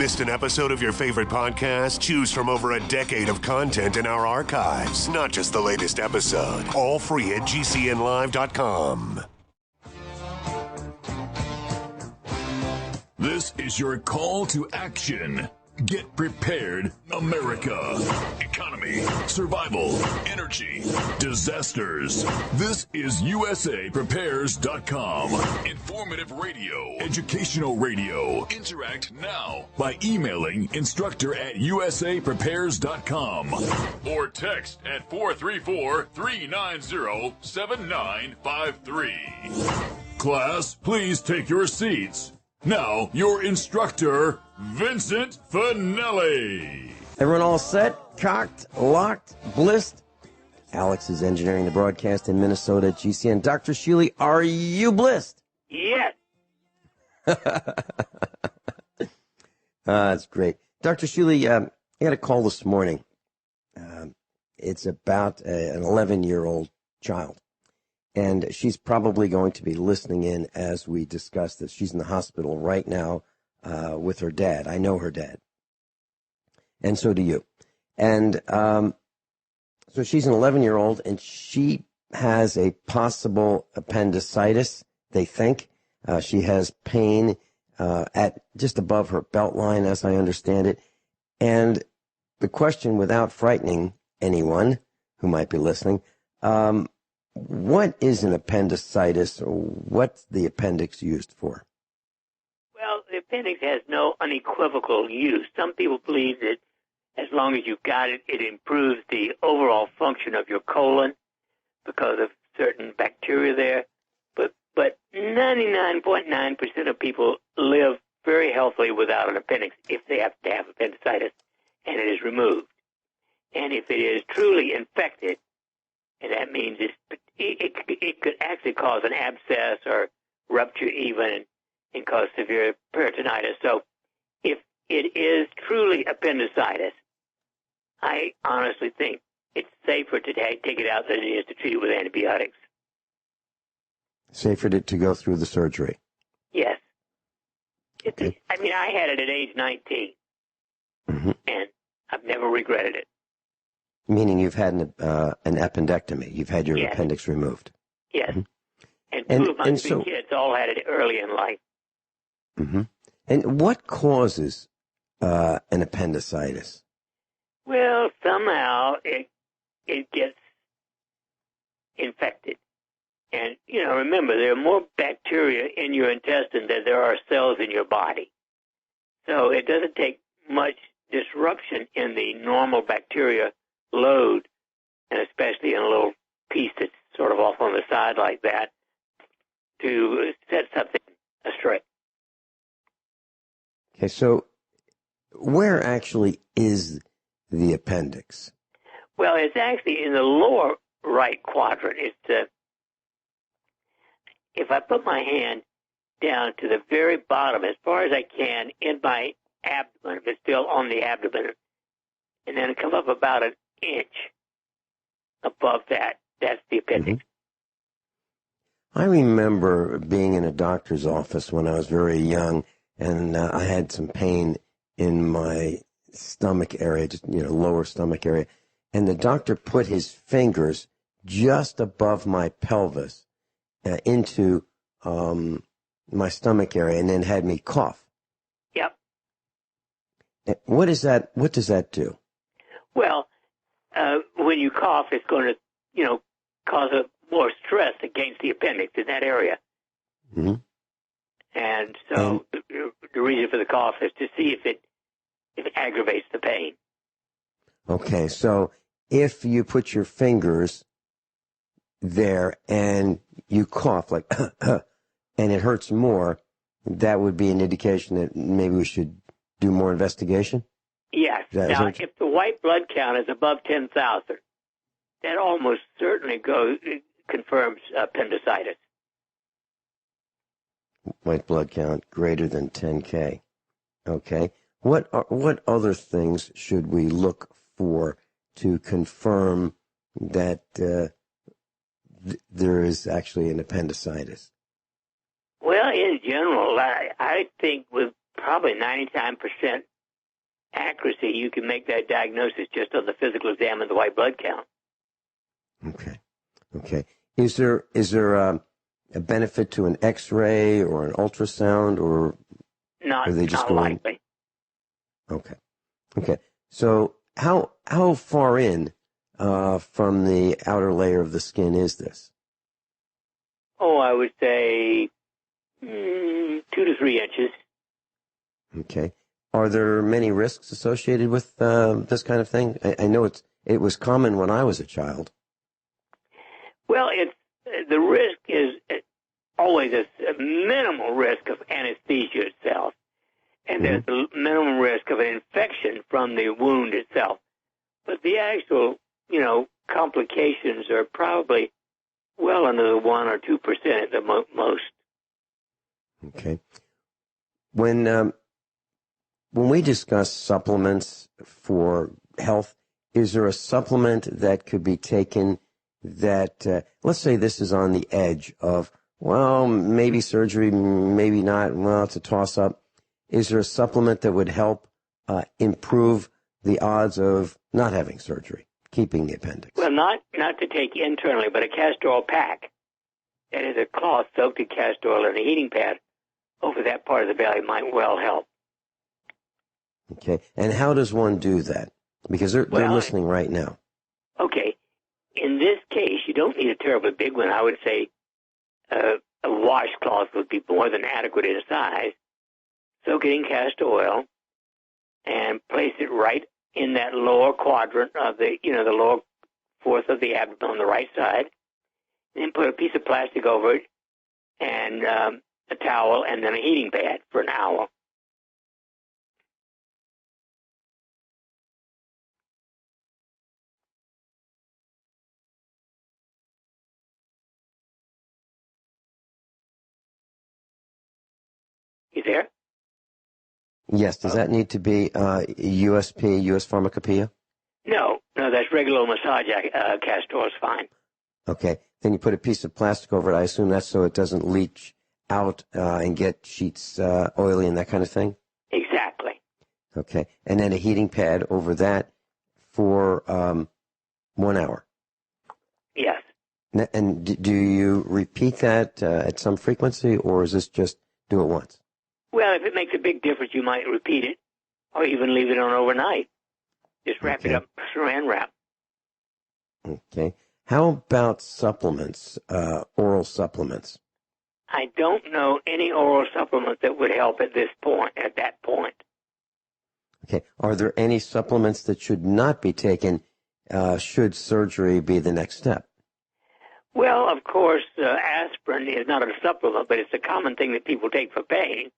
Missed an episode of your favorite podcast? Choose from over a decade of content in our archives, not just the latest episode. All free at GCNlive.com. This is your call to action. Get prepared, America. Economy, survival, energy, disasters. This is USAPrepares.com. Informative radio, educational radio. Interact now by emailing instructor@USAPrepares.com or text at 434-390-7953. Class, please take your seats. Now, your instructor, Vincent Finelli. Everyone all set, cocked, locked, blissed? Alex is engineering the broadcast in Minnesota at GCN. Dr. Shealy, are you blissed? Yes. That's great. Dr. Shealy, I got a call this morning. It's about an 11-year-old child. And she's probably going to be listening in as we discuss this. She's in the hospital right now with her dad. I know her dad. And so do you. And so she's an 11-year-old, and she has a possible appendicitis, they think. She has pain at just above her belt line, as I understand it. And the question, without frightening anyone who might be listening, what is an appendicitis, or what's the appendix used for? Well, the appendix has no unequivocal use. Some people believe that as long as you've got it, it improves the overall function of your colon because of certain bacteria there. But 99.9% of people live very healthily without an appendix if they have to have appendicitis and it is removed. And if it is truly infected, and that means it could actually cause an abscess or rupture even and cause severe peritonitis. So if it is truly appendicitis, I honestly think it's safer to take it out than it is to treat it with antibiotics. Safer to go through the surgery? Yes. Okay. I mean, I had it at age 19, and I've never regretted it. Meaning you've had an appendectomy. You've had your appendix removed. Yes. And two of my three kids all had it early in life. And what causes an appendicitis? Well, somehow it gets infected. And, remember, there are more bacteria in your intestine than there are cells in your body. So it doesn't take much disruption in the normal bacteria load, and especially in a little piece that's sort of off on the side like that, to set something astray. Okay, so where actually is the appendix? Well, it's actually in the lower right quadrant. It's if I put my hand down to the very bottom, as far as I can, in my abdomen, if it's still on the abdomen, and then come up about an inch above that. That's the appendix. I remember being in a doctor's office when I was very young, and I had some pain in my stomach area, just lower stomach area, and the doctor put his fingers just above my pelvis into my stomach area, and then had me cough. Yep. What is that? What does that do? Well, when you cough, it's going to, cause more stress against the appendix in that area. And so the reason for the cough is to see if it aggravates the pain. Okay, so if you put your fingers there and you cough like, and it hurts more, that would be an indication that maybe we should do more investigation? Yes. Now, if the white blood count is above 10,000, that almost certainly confirms appendicitis. White blood count greater than 10K. Okay. What other things should we look for to confirm that there is actually an appendicitis? Well, in general, I think with probably 99% accuracy, you can make that diagnosis just on the physical exam and the white blood count. Okay. Is there a benefit to an X-ray or an ultrasound, or are they just not likely? Okay. So how far in from the outer layer of the skin is this? Oh, I would say 2 to 3 inches. Okay. Are there many risks associated with this kind of thing? I know it was common when I was a child. Well, the risk is always a minimal risk of anesthesia itself, and there's a minimum risk of an infection from the wound itself. But the actual, complications are probably well under the 1 or 2% at the most. Okay. When we discuss supplements for health, is there a supplement that could be taken that, let's say this is on the edge of, well, maybe surgery, maybe not, well, it's a toss-up. Is there a supplement that would help improve the odds of not having surgery, keeping the appendix? Well, not to take internally, but a castor oil pack. That is a cloth soaked in castor oil and a heating pad over that part of the belly might well help. Okay. And how does one do that? Because they're listening right now. Okay. In this case, you don't need a terribly big one. I would say a washcloth would be more than adequate in size. Soak it in castor oil and place it right in that lower quadrant of the lower fourth of the abdomen on the right side. Then put a piece of plastic over it and a towel and then a heating pad for an hour. You there? Yes. Does that need to be USP, US Pharmacopoeia? No, that's regular massage castor oil is fine. Okay. Then you put a piece of plastic over it. I assume that's so it doesn't leach out and get sheets oily and that kind of thing? Exactly. Okay. And then a heating pad over that for 1 hour? Yes. And do you repeat that at some frequency, or is this just do it once? Well, if it makes a big difference, you might repeat it or even leave it on overnight. Just wrap it up, saran wrap. Okay. How about supplements, oral supplements? I don't know any oral supplement that would help at that point. Okay. Are there any supplements that should not be taken should surgery be the next step? Well, of course, aspirin is not a supplement, but it's a common thing that people take for pain.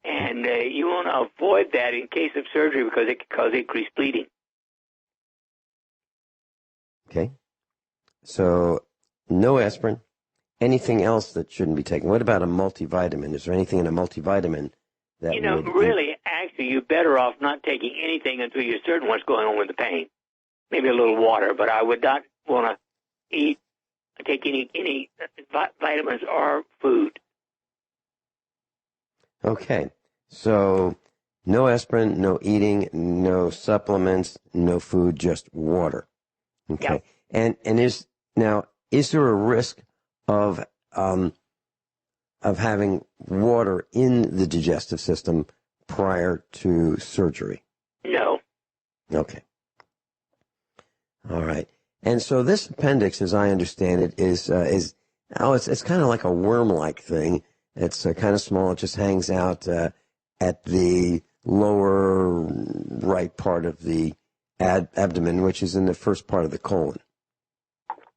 And you want to avoid that in case of surgery because it can cause increased bleeding. Okay. So no aspirin. Anything else that shouldn't be taken? What about a multivitamin? Is there anything in a multivitamin that would... Really, actually, you're better off not taking anything until you're certain what's going on with the pain. Maybe a little water, but I would not want to take any vitamins or food. Okay. So no aspirin, no eating, no supplements, no food, just water. Okay. Yep. And is there a risk of having water in the digestive system prior to surgery? No. Okay. All right. And so this appendix, as I understand it, it's kind of like a worm-like thing. It's kind of small. It just hangs out at the lower right part of the abdomen, which is in the first part of the colon.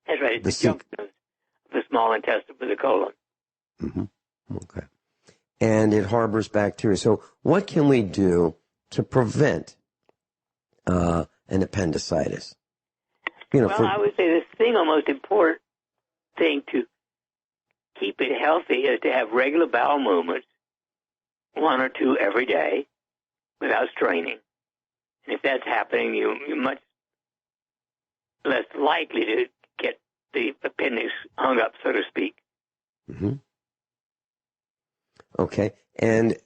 That's right. It's the junction of the small intestine with the colon. Mm-hmm. Okay. And it harbors bacteria. So what can we do to prevent an appendicitis? I would say the single most important thing to keep it healthy is to have regular bowel movements, 1 or 2 every day, without straining. And if that's happening, you're much less likely to get the appendix hung up, so to speak. Mm-hmm. Okay. And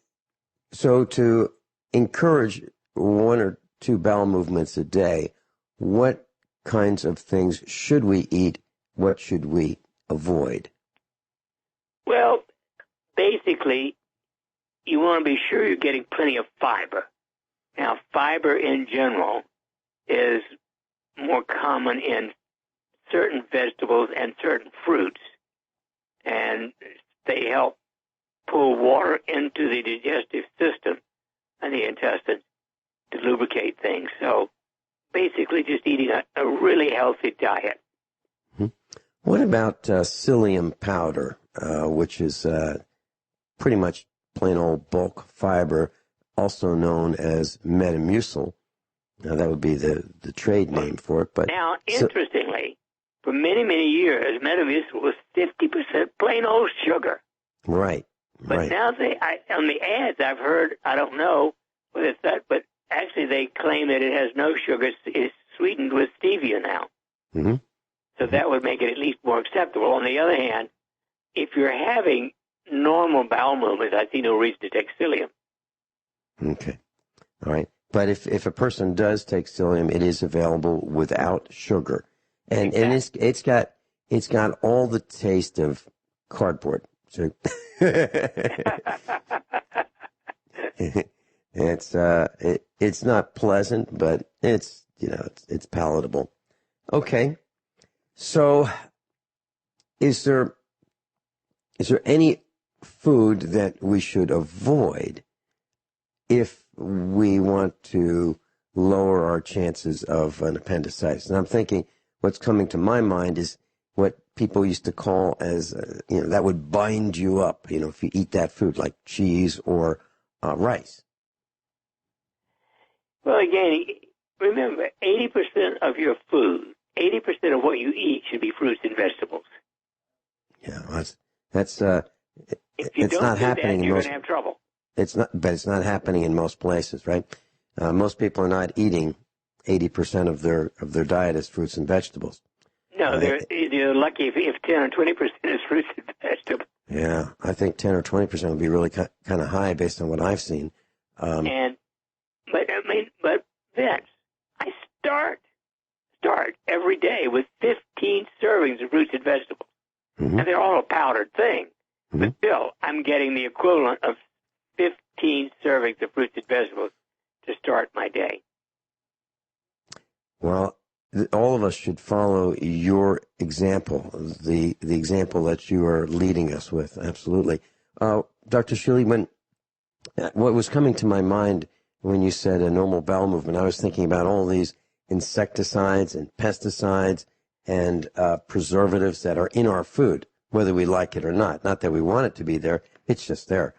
so to encourage 1 or 2 bowel movements a day, what kinds of things should we eat? What should we avoid? Well, basically, you want to be sure you're getting plenty of fiber. Now, fiber in general is more common in certain vegetables and certain fruits, and they help pull water into the digestive system and the intestines to lubricate things. So basically just eating a really healthy diet. What about psyllium powder, which is pretty much plain old bulk fiber, also known as Metamucil? Now, that would be the trade name for it. But now, interestingly, for many, many years, Metamucil was 50% plain old sugar. Right. But now on the ads I've heard, I don't know whether it's that, but actually they claim that it has no sugar. It's sweetened with stevia now. Mm-hmm. So that would make it at least more acceptable. On the other hand, if you're having normal bowel movements, I see no reason to take psyllium. Okay. All right. But if a person does take psyllium, it is available without sugar. And it's got all the taste of cardboard. So it's not pleasant, but it's palatable. Okay. So is there any food that we should avoid if we want to lower our chances of an appendicitis? And I'm thinking what's coming to my mind is what people used to call as, that would bind you up, if you eat that food, like cheese or rice. Well, again, remember, 80% of your food, 80% of what you eat should be fruits and vegetables. Yeah, that's if you it's don't not do happening that, in you're most. going to have trouble. But it's not happening in most places, right? Most people are not eating 80% of their diet as fruits and vegetables. No, they're lucky if 10 or 20% is fruits and vegetables. Yeah, I think 10 or 20% would be really kind of high based on what I've seen. But Vince, I start every day with 15 servings of fruits and vegetables. Mm-hmm. And they're all a powdered thing. Mm-hmm. But still, I'm getting the equivalent of 15 servings of fruits and vegetables to start my day. Well, all of us should follow your example, the example that you are leading us with. Absolutely. Dr. Shealy, what was coming to my mind when you said a normal bowel movement, I was thinking about all these insecticides and pesticides and preservatives that are in our food, whether we like it or not. Not that we want it to be there, it's just there.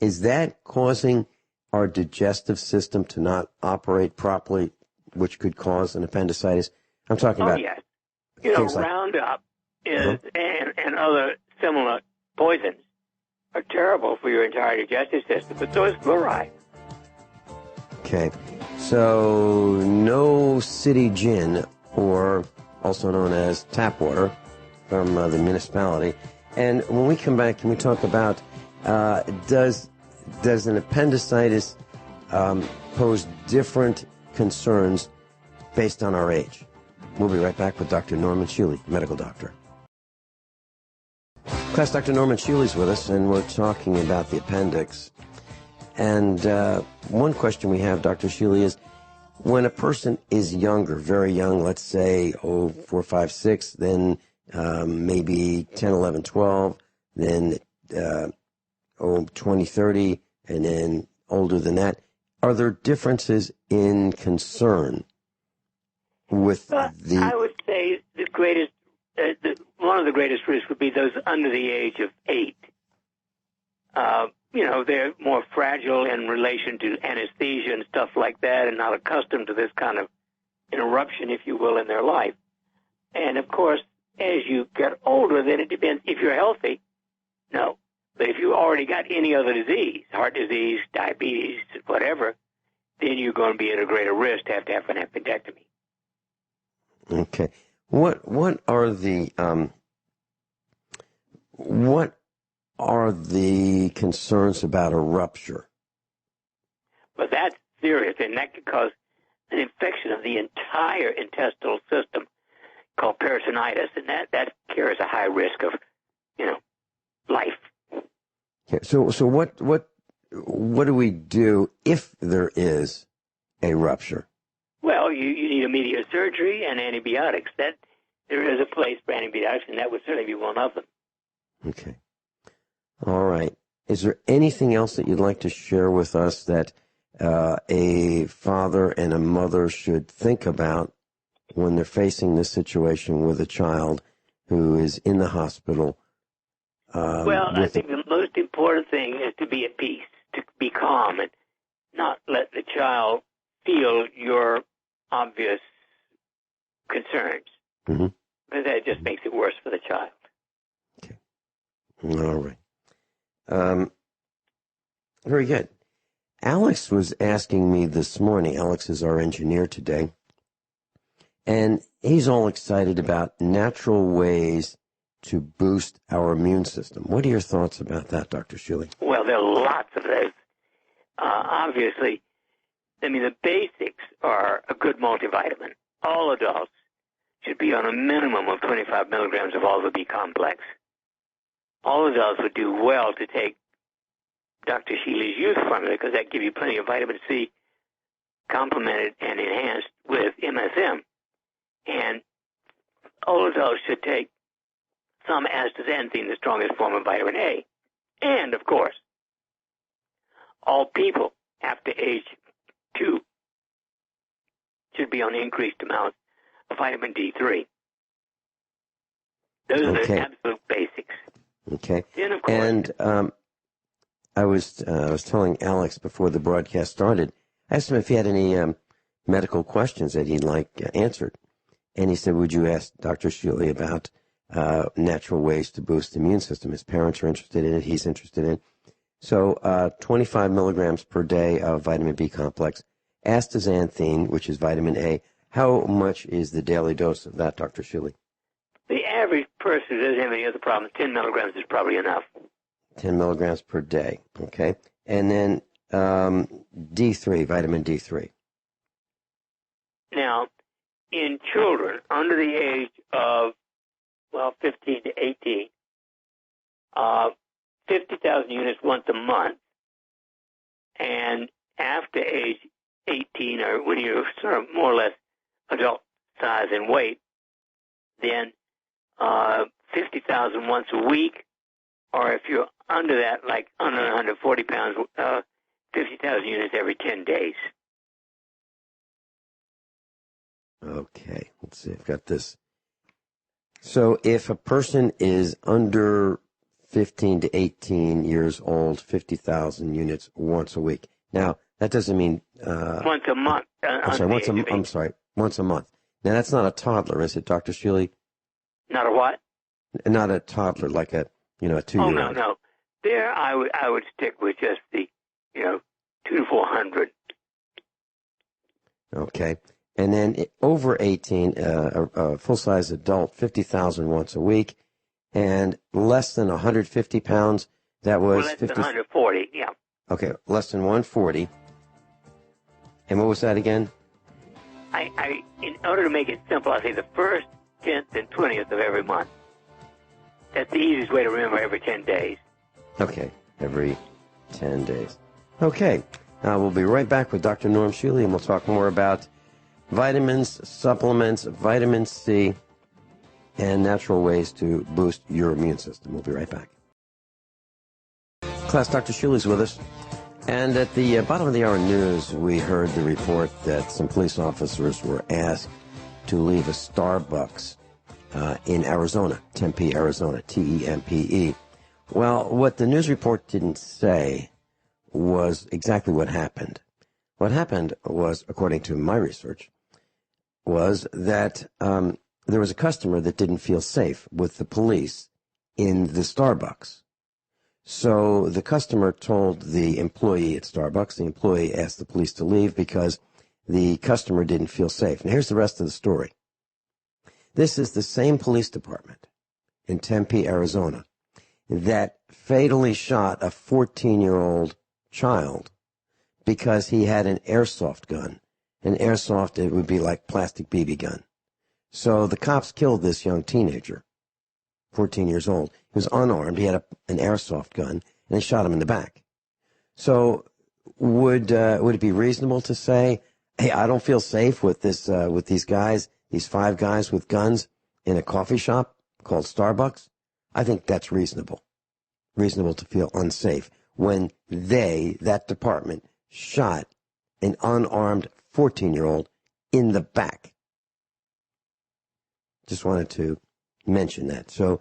Is that causing our digestive system to not operate properly, which could cause an appendicitis? I'm talking about... yes. Roundup is, and other similar poisons are terrible for your entire digestive system, but so is fluoride. Okay. So, no city gin, or also known as tap water, from the municipality. And when we come back, can we talk about does an appendicitis pose different concerns based on our age? We'll be right back with Dr. Norman Shealy, medical doctor. Class, Dr. Norman Shealy's with us, and we're talking about the appendix. And one question we have, Dr. Shealy, is when a person is younger, very young, let's say, 4, 5, 6, then maybe 10, 11, 12, then 20, 30, and then older than that, are there differences in concern with the... I would say the greatest, one of the greatest risks would be those under the age of 8. They're more fragile in relation to anesthesia and stuff like that, and not accustomed to this kind of interruption, if you will, in their life. And, of course, as you get older, then it depends. If you're healthy, no. But if you already got any other disease, heart disease, diabetes, whatever, then you're going to be at a greater risk to have an appendectomy. Okay. What are the concerns about a rupture? But that's serious, and that could cause an infection of the entire intestinal system called peritonitis, and that carries a high risk of, life. Okay, so what do we do if there is a rupture? Well, you need immediate surgery and antibiotics. That there is a place for antibiotics, and that would certainly be one of them. Okay. All right. Is there anything else that you'd like to share with us that a father and a mother should think about when they're facing this situation with a child who is in the hospital? I think the most important thing is to be at peace, to be calm, and not let the child feel your obvious concerns. Mm-hmm. Because that just makes it worse for the child. Okay. All right. Very good. Alex was asking me this morning, Alex is our engineer today, and he's all excited about natural ways to boost our immune system. What are your thoughts about that, Dr. Shealy? Well, there are lots of those. Obviously, the basics are a good multivitamin. All adults should be on a minimum of 25 milligrams of all the B complex. All adults would do well to take Dr. Shealy's youth formula because that gives you plenty of vitamin C complemented and enhanced with MSM. And all adults should take some astaxanthin, the strongest form of vitamin A. And, of course, all people after age 2 should be on increased amounts of vitamin D3. Those are the absolute basics. Okay. Then, of course, and I was telling Alex before the broadcast started, I asked him if he had any medical questions that he'd like answered. And he said, would you ask Dr. Shealy about natural ways to boost the immune system? His parents are interested in it. He's interested in it. So 25 milligrams per day of vitamin B complex, astaxanthin, which is vitamin A. How much is the daily dose of that, Dr. Shealy? The average person who doesn't have any other problems, 10 milligrams is probably enough. 10 milligrams per day, okay. And then D3, vitamin D3. Now, in children under the age of, 15 to 18, 50,000 units once a month. And after age 18, or when you're sort of more or less adult size and weight, then 50,000 once a week, or if you're under that, like under 140 pounds, 50,000 units every 10 days. Okay, let's see, I've got this. So if a person is under 15 to 18 years old, 50,000 units once a week. Now, that doesn't mean... once a month. Once a month. Now, that's not a toddler, is it, Dr. Shealy? Not a what? Not a toddler, like a 2-year-old. Oh, no. There, I would stick with just the, 2 to 400. Okay. And then over 18, a full-size adult, 50,000 once a week, and less than 150 pounds, that was... less than 140, yeah. Okay, less than 140. And what was that again? In order to make it simple, I say the 1st, 10th, and 20th of every month. That's the easiest way to remember every 10 days. Okay, every 10 days. Okay, we'll be right back with Dr. Norm Shealy, and we'll talk more about vitamins, supplements, vitamin C, and natural ways to boost your immune system. We'll be right back. Class, Dr. Shealy's with us. And at the bottom of the hour news, we heard the report that some police officers were asked to leave a Starbucks in Arizona, Tempe, Arizona, Tempe. Well, what the news report didn't say was exactly what happened. What happened was, according to my research, was that there was a customer that didn't feel safe with the police in the Starbucks. So the customer told the employee at Starbucks, the employee asked the police to leave because the customer didn't feel safe. Now here's the rest of the story. This is the same police department in Tempe, Arizona, that fatally shot a 14-year-old child because he had an airsoft gun. An airsoft, it would be like plastic BB gun. So the cops killed this young teenager, 14 years old. He was unarmed. He had an airsoft gun, and they shot him in the back. So would it be reasonable to say, hey, I don't feel safe with these guys, these 5 guys with guns in a coffee shop called Starbucks? I think that's reasonable. Reasonable to feel unsafe when that department, shot an unarmed 14-year-old in the back. Just wanted to mention that. So,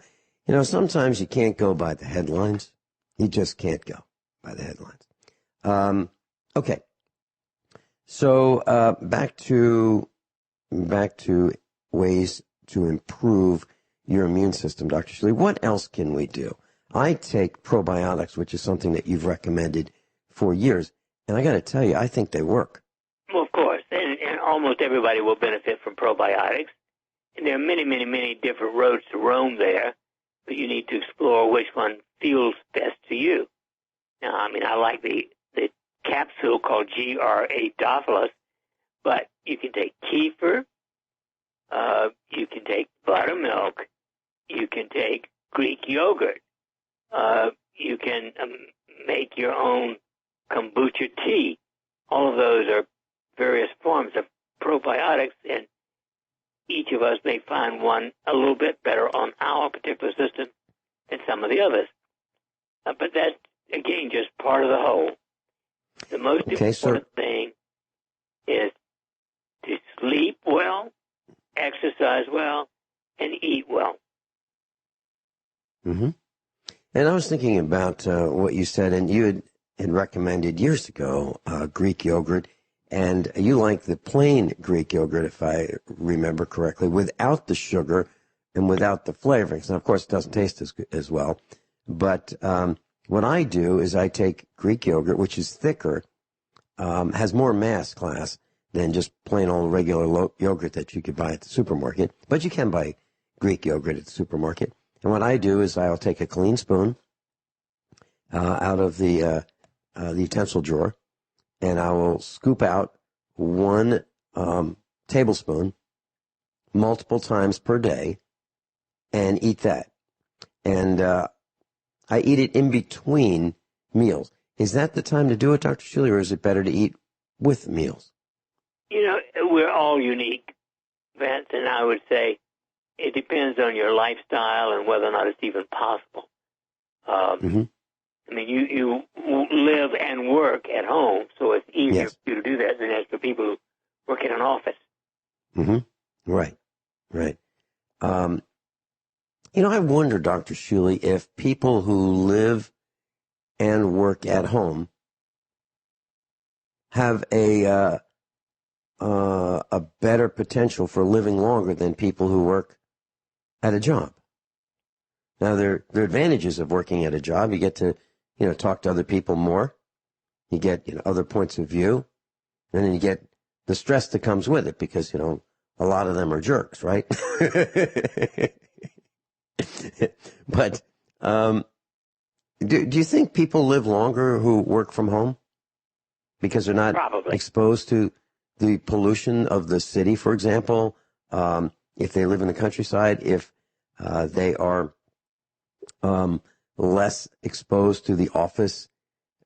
sometimes you can't go by the headlines. You just can't go by the headlines. Okay. So, back to ways to improve your immune system, Dr. Shealy. What else can we do? I take probiotics, which is something that you've recommended for years, and I got to tell you, I think they work. Well, of course, and almost everybody will benefit from probiotics. And there are many, many, many different roads to Rome there, but you need to explore which one feels best to you. Now, I like the capsule called GR8-Dophilus, but you can take kefir, you can take buttermilk, you can take Greek yogurt, you can make your own kombucha tea. All of those are various forms of probiotics, and each of us may find one a little bit better on our particular system than some of the others. But that's, again, just part of the whole. The most important thing is to sleep well, exercise well, and eat well. Mm-hmm. And I was thinking about what you said, and you had recommended years ago Greek yogurt, and you like the plain Greek yogurt, if I remember correctly, without the sugar and without the flavorings. And, of course, it doesn't taste as well. But what I do is I take Greek yogurt, which is thicker, has more mass class than just plain old regular yogurt that you could buy at the supermarket. But you can buy Greek yogurt at the supermarket. And what I do is I'll take a clean spoon out of the utensil drawer, and I will scoop out 1 tablespoon multiple times per day and eat that. And I eat it in between meals. Is that the time to do it, Dr. Shealy, or is it better to eat with meals? We're all unique, Vince, and I would say it depends on your lifestyle and whether or not it's even possible. Mm-hmm. You live and work at home, so it's easier for you to do that than it is for people who work in an office. Mm-hmm. Right. I wonder, Dr. Shealy, if people who live and work at home have a better potential for living longer than people who work at a job. Now, there are advantages of working at a job. You get to, talk to other people more. You get, other points of view. And then you get the stress that comes with it because, a lot of them are jerks, right? But do you think people live longer who work from home because they're not exposed to the pollution of the city, for example? If they live in the countryside, if they are less exposed to the office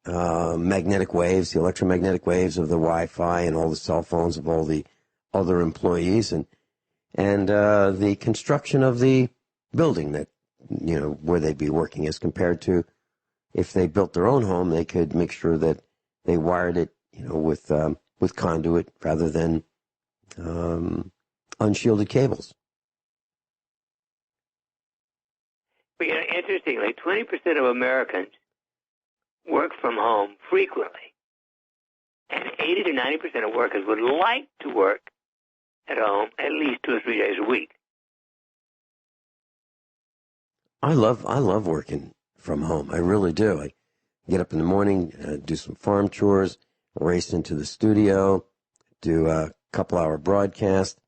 magnetic waves, the electromagnetic waves of the Wi-Fi and all the cell phones of all the other employees, and the construction of the building that, where they'd be working, as compared to if they built their own home, they could make sure that they wired it, with conduit rather than unshielded cables. But, interestingly, 20% of Americans work from home frequently. And 80 to 90% of workers would like to work at home at least 2 or 3 days a week. I love working from home. I really do. I get up in the morning, do some farm chores, race into the studio, do a couple-hour broadcast,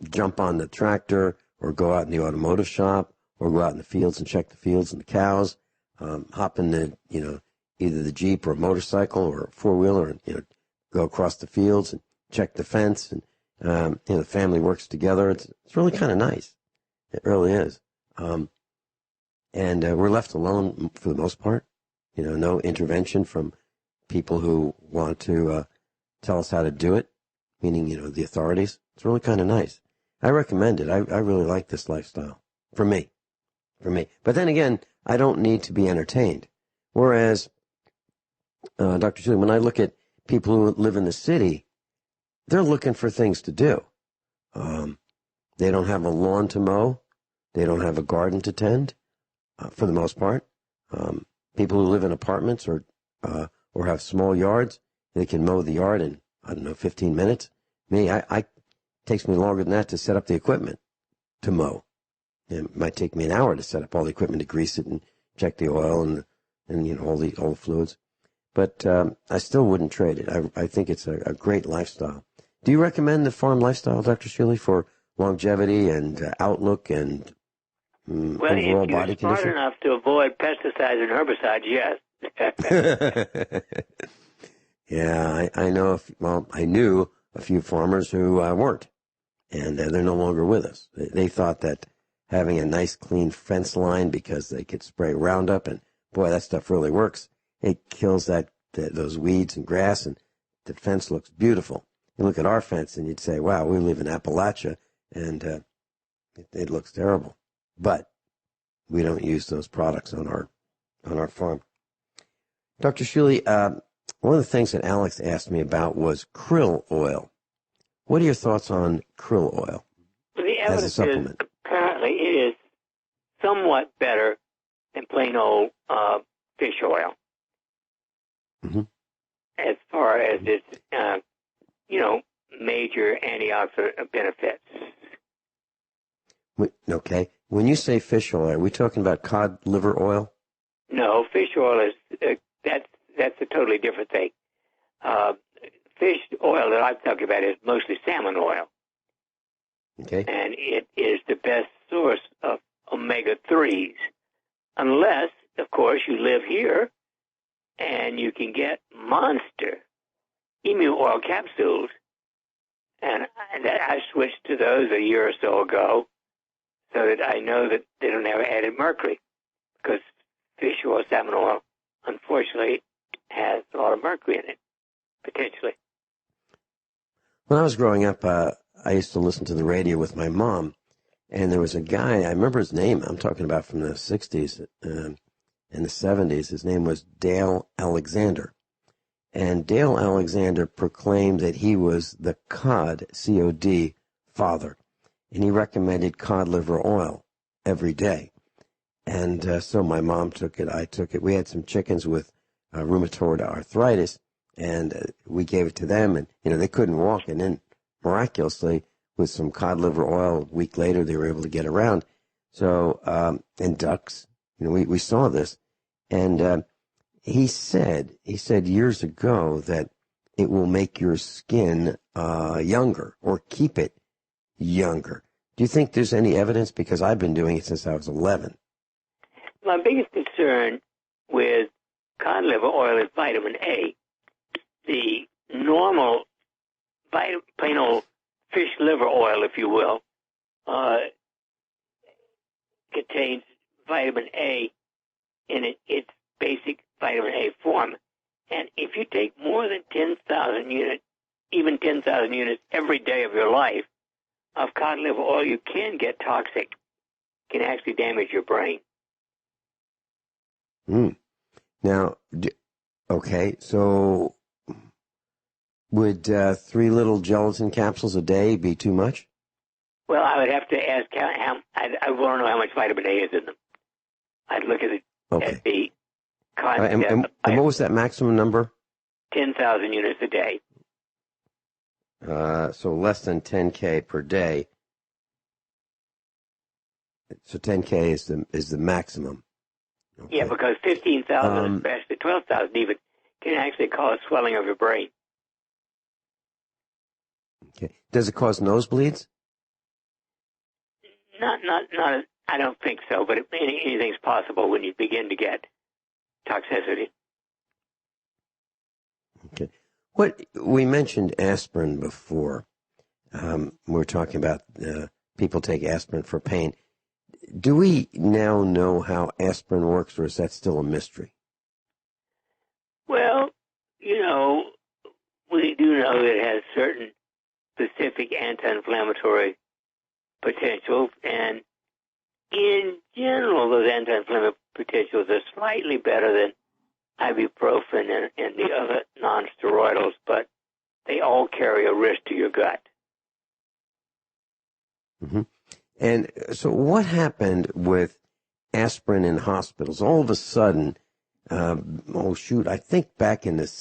jump on the tractor, or go out in the automotive shop, or go out in the fields and check the fields and the cows, hop in the either the Jeep or a motorcycle or a four-wheeler and, go across the fields and check the fence. And, the family works together. It's really kind of nice. It really is. And we're left alone for the most part. No intervention from people who want to tell us how to do it, meaning, the authorities. It's really kind of nice. I recommend it. I really like this lifestyle. For me. But then again, I don't need to be entertained. Whereas, Dr. Shealy, when I look at people who live in the city, they're looking for things to do. They don't have a lawn to mow. They don't have a garden to tend, for the most part. People who live in apartments or have small yards, they can mow the yard in, 15 minutes. It takes me longer than that to set up the equipment to mow. It might take me an hour to set up all the equipment, to grease it and check the oil and all the fluids. But I still wouldn't trade it. I think it's a great lifestyle. Do you recommend the farm lifestyle, Dr. Shealy, for longevity and outlook and overall body condition? Well, if you're smart enough to avoid pesticides and herbicides, yes. Yeah, I know. I knew a few farmers who weren't, and they're no longer with us. They thought that having a nice clean fence line because they could spray Roundup, and boy, that stuff really works. It kills those weeds and grass, and the fence looks beautiful. You look at our fence, and you'd say, "Wow, we live in Appalachia," and it looks terrible. But we don't use those products on our farm. Dr. Shealy, one of the things that Alex asked me about was krill oil. What are your thoughts on krill oil as a supplement? Apparently it is somewhat better than plain old fish oil. Mm-hmm. As far as its, major antioxidant benefits. Okay. When you say fish oil, are we talking about cod liver oil? No, fish oil is that's a totally different thing. Fish oil that I'm talking about is mostly salmon oil. Okay. And it is the best source of omega-3s. Unless, of course, you live here and you can get Monster emu oil capsules. And I switched to those a year or so ago so that I know that they don't have added mercury. Because fish oil, salmon oil, unfortunately, has a lot of mercury in it, potentially. When I was growing up, I used to listen to the radio with my mom, and there was a guy, I remember his name, I'm talking about from the 60s and the 70s. His name was Dale Alexander. And Dale Alexander proclaimed that he was the cod, C-O-D, father. And he recommended cod liver oil every day. And so my mom took it, I took it. We had some chickens with rheumatoid arthritis, and we gave it to them, and, they couldn't walk. And then miraculously, with some cod liver oil, a week later, they were able to get around. So, and ducks, we saw this. And he said years ago that it will make your skin younger or keep it younger. Do you think there's any evidence? Because I've been doing it since I was 11. My biggest concern with cod liver oil is vitamin A. The normal plain old fish liver oil, if you will, contains vitamin A in its basic vitamin A form. And if you take more than 10,000 units, even 10,000 units every day of your life of cod liver oil, you can get toxic. It can actually damage your brain. Now, okay, so would 3 little gelatin capsules a day be too much? Well, I would have to ask I want to know how much vitamin A is in them. I'd look at the content. And what was that maximum number? 10,000 units a day. So less than 10K per day. So 10K is the maximum. Okay. Yeah, because 15,000, especially 12,000 even, can actually cause swelling of your brain. Okay. Does it cause nosebleeds? Not. I don't think so. But anything's possible when you begin to get toxicity. Okay. What we mentioned aspirin before. We're talking about people take aspirin for pain. Do we now know how aspirin works, or is that still a mystery? Well, we do know that it has certain specific anti-inflammatory potentials, and in general, those anti-inflammatory potentials are slightly better than ibuprofen and the other non-steroidals, but they all carry a risk to your gut. Mm-hmm. And so what happened with aspirin in hospitals? All of a sudden, I think back in the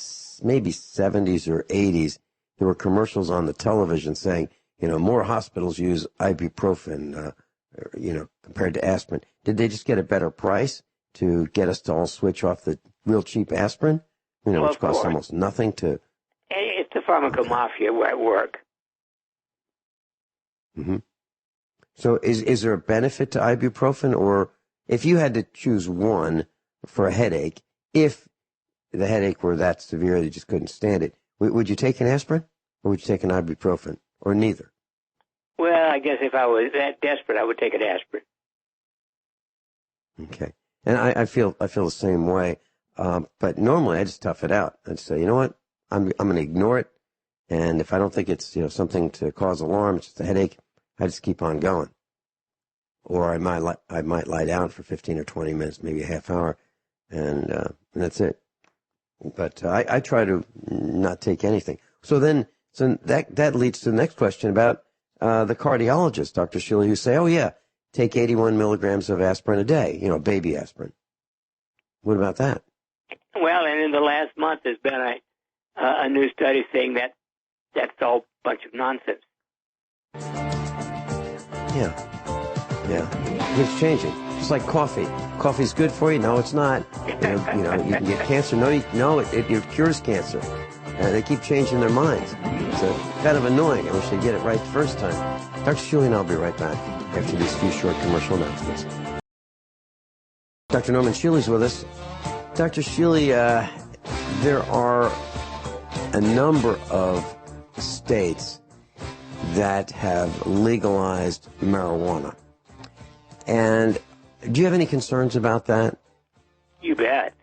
maybe 70s or 80s, there were commercials on the television saying, more hospitals use ibuprofen, compared to aspirin. Did they just get a better price to get us to all switch off the real cheap aspirin? Which costs almost nothing to... It's the pharmacomafia at work. Mm-hmm. So is there a benefit to ibuprofen, or if you had to choose one for a headache, if the headache were that severe that you just couldn't stand it, would you take an aspirin, or would you take an ibuprofen, or neither? Well, I guess if I was that desperate, I would take an aspirin. Okay. And I feel the same way. But normally I just tough it out. I'd say, you know what, I'm going to ignore it. And if I don't think it's, something to cause alarm, it's just a headache, I just keep on going. Or I might lie down for 15 or 20 minutes, maybe a half hour, and that's it. But I try to not take anything. So that leads to the next question about the cardiologist, Dr. Shealy, who say, oh yeah, take 81 milligrams of aspirin a day, baby aspirin. What about that? Well, and in the last month, there's been a new study saying that that's all a bunch of nonsense. Yeah. It's changing. It's like coffee. Coffee's good for you. No, it's not. You can get cancer. No, it cures cancer. They keep changing their minds. It's kind of annoying. I wish they'd get it right the first time. Dr. Shealy and I'll be right back after these few short commercial announcements. Dr. Norman Shealy's with us. Dr. Shealy, there are a number of states that have legalized marijuana. And do you have any concerns about that? You bet.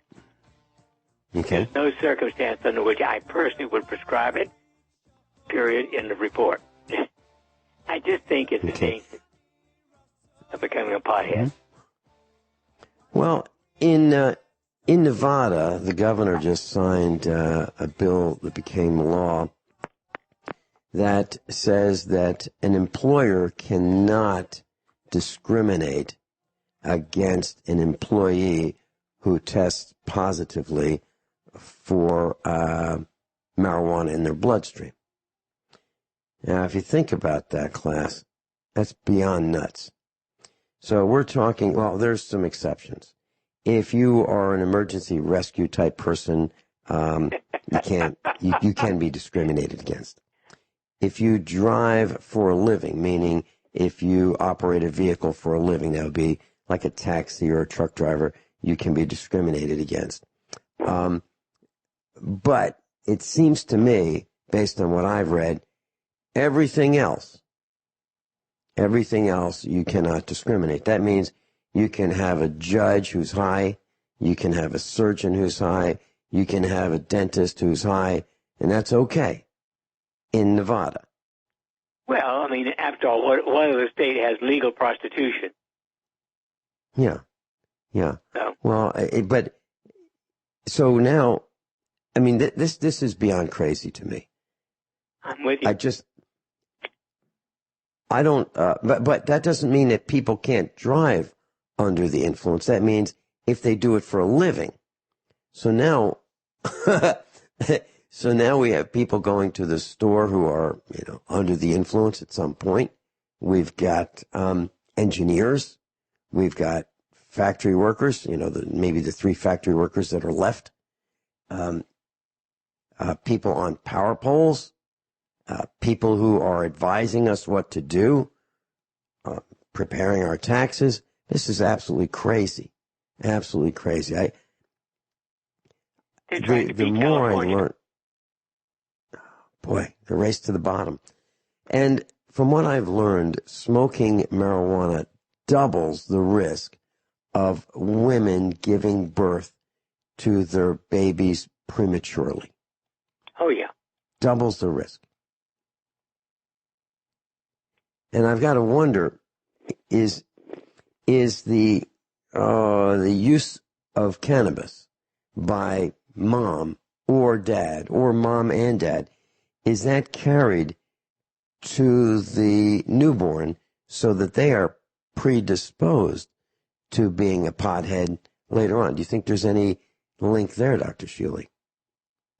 Okay. There's no circumstance under which I personally would prescribe it, period, in the report. I just think it's a danger of becoming a pothead. Mm-hmm. Well, in Nevada, the governor just signed a bill that became law that says that an employer cannot discriminate against an employee who tests positively for marijuana in their bloodstream. Now, if you think about that, class, that's beyond nuts. So we're talking, well, there's some exceptions. If you are an emergency rescue type person, you can be discriminated against. If you drive for a living, meaning if you operate a vehicle for a living, that would be like a taxi or a truck driver, you can be discriminated against. But it seems to me, based on what I've read, everything else you cannot discriminate. That means you can have a judge who's high, you can have a surgeon who's high, you can have a dentist who's high, and that's okay in Nevada. Well, I mean, after all, what other state has legal prostitution? Yeah. So. Well, but so now, I mean, this is beyond crazy to me. I'm with you. I don't, but that doesn't mean that people can't drive under the influence. That means if they do it for a living. So now, we have people going to the store who are, under the influence at some point. We've got engineers. We've got factory workers, maybe the 3 factory workers that are left. People on power poles. People who are advising us what to do, preparing our taxes. This is absolutely crazy. Absolutely crazy. The more I learn, boy, the race to the bottom. And from what I've learned, smoking marijuana doubles the risk of women giving birth to their babies prematurely. Oh, yeah. Doubles the risk. And I've got to wonder, is the use of cannabis by mom or dad, or mom and dad, is that carried to the newborn so that they are predisposed to being a pothead later on? Do you think there's any link there, Dr. Shealy?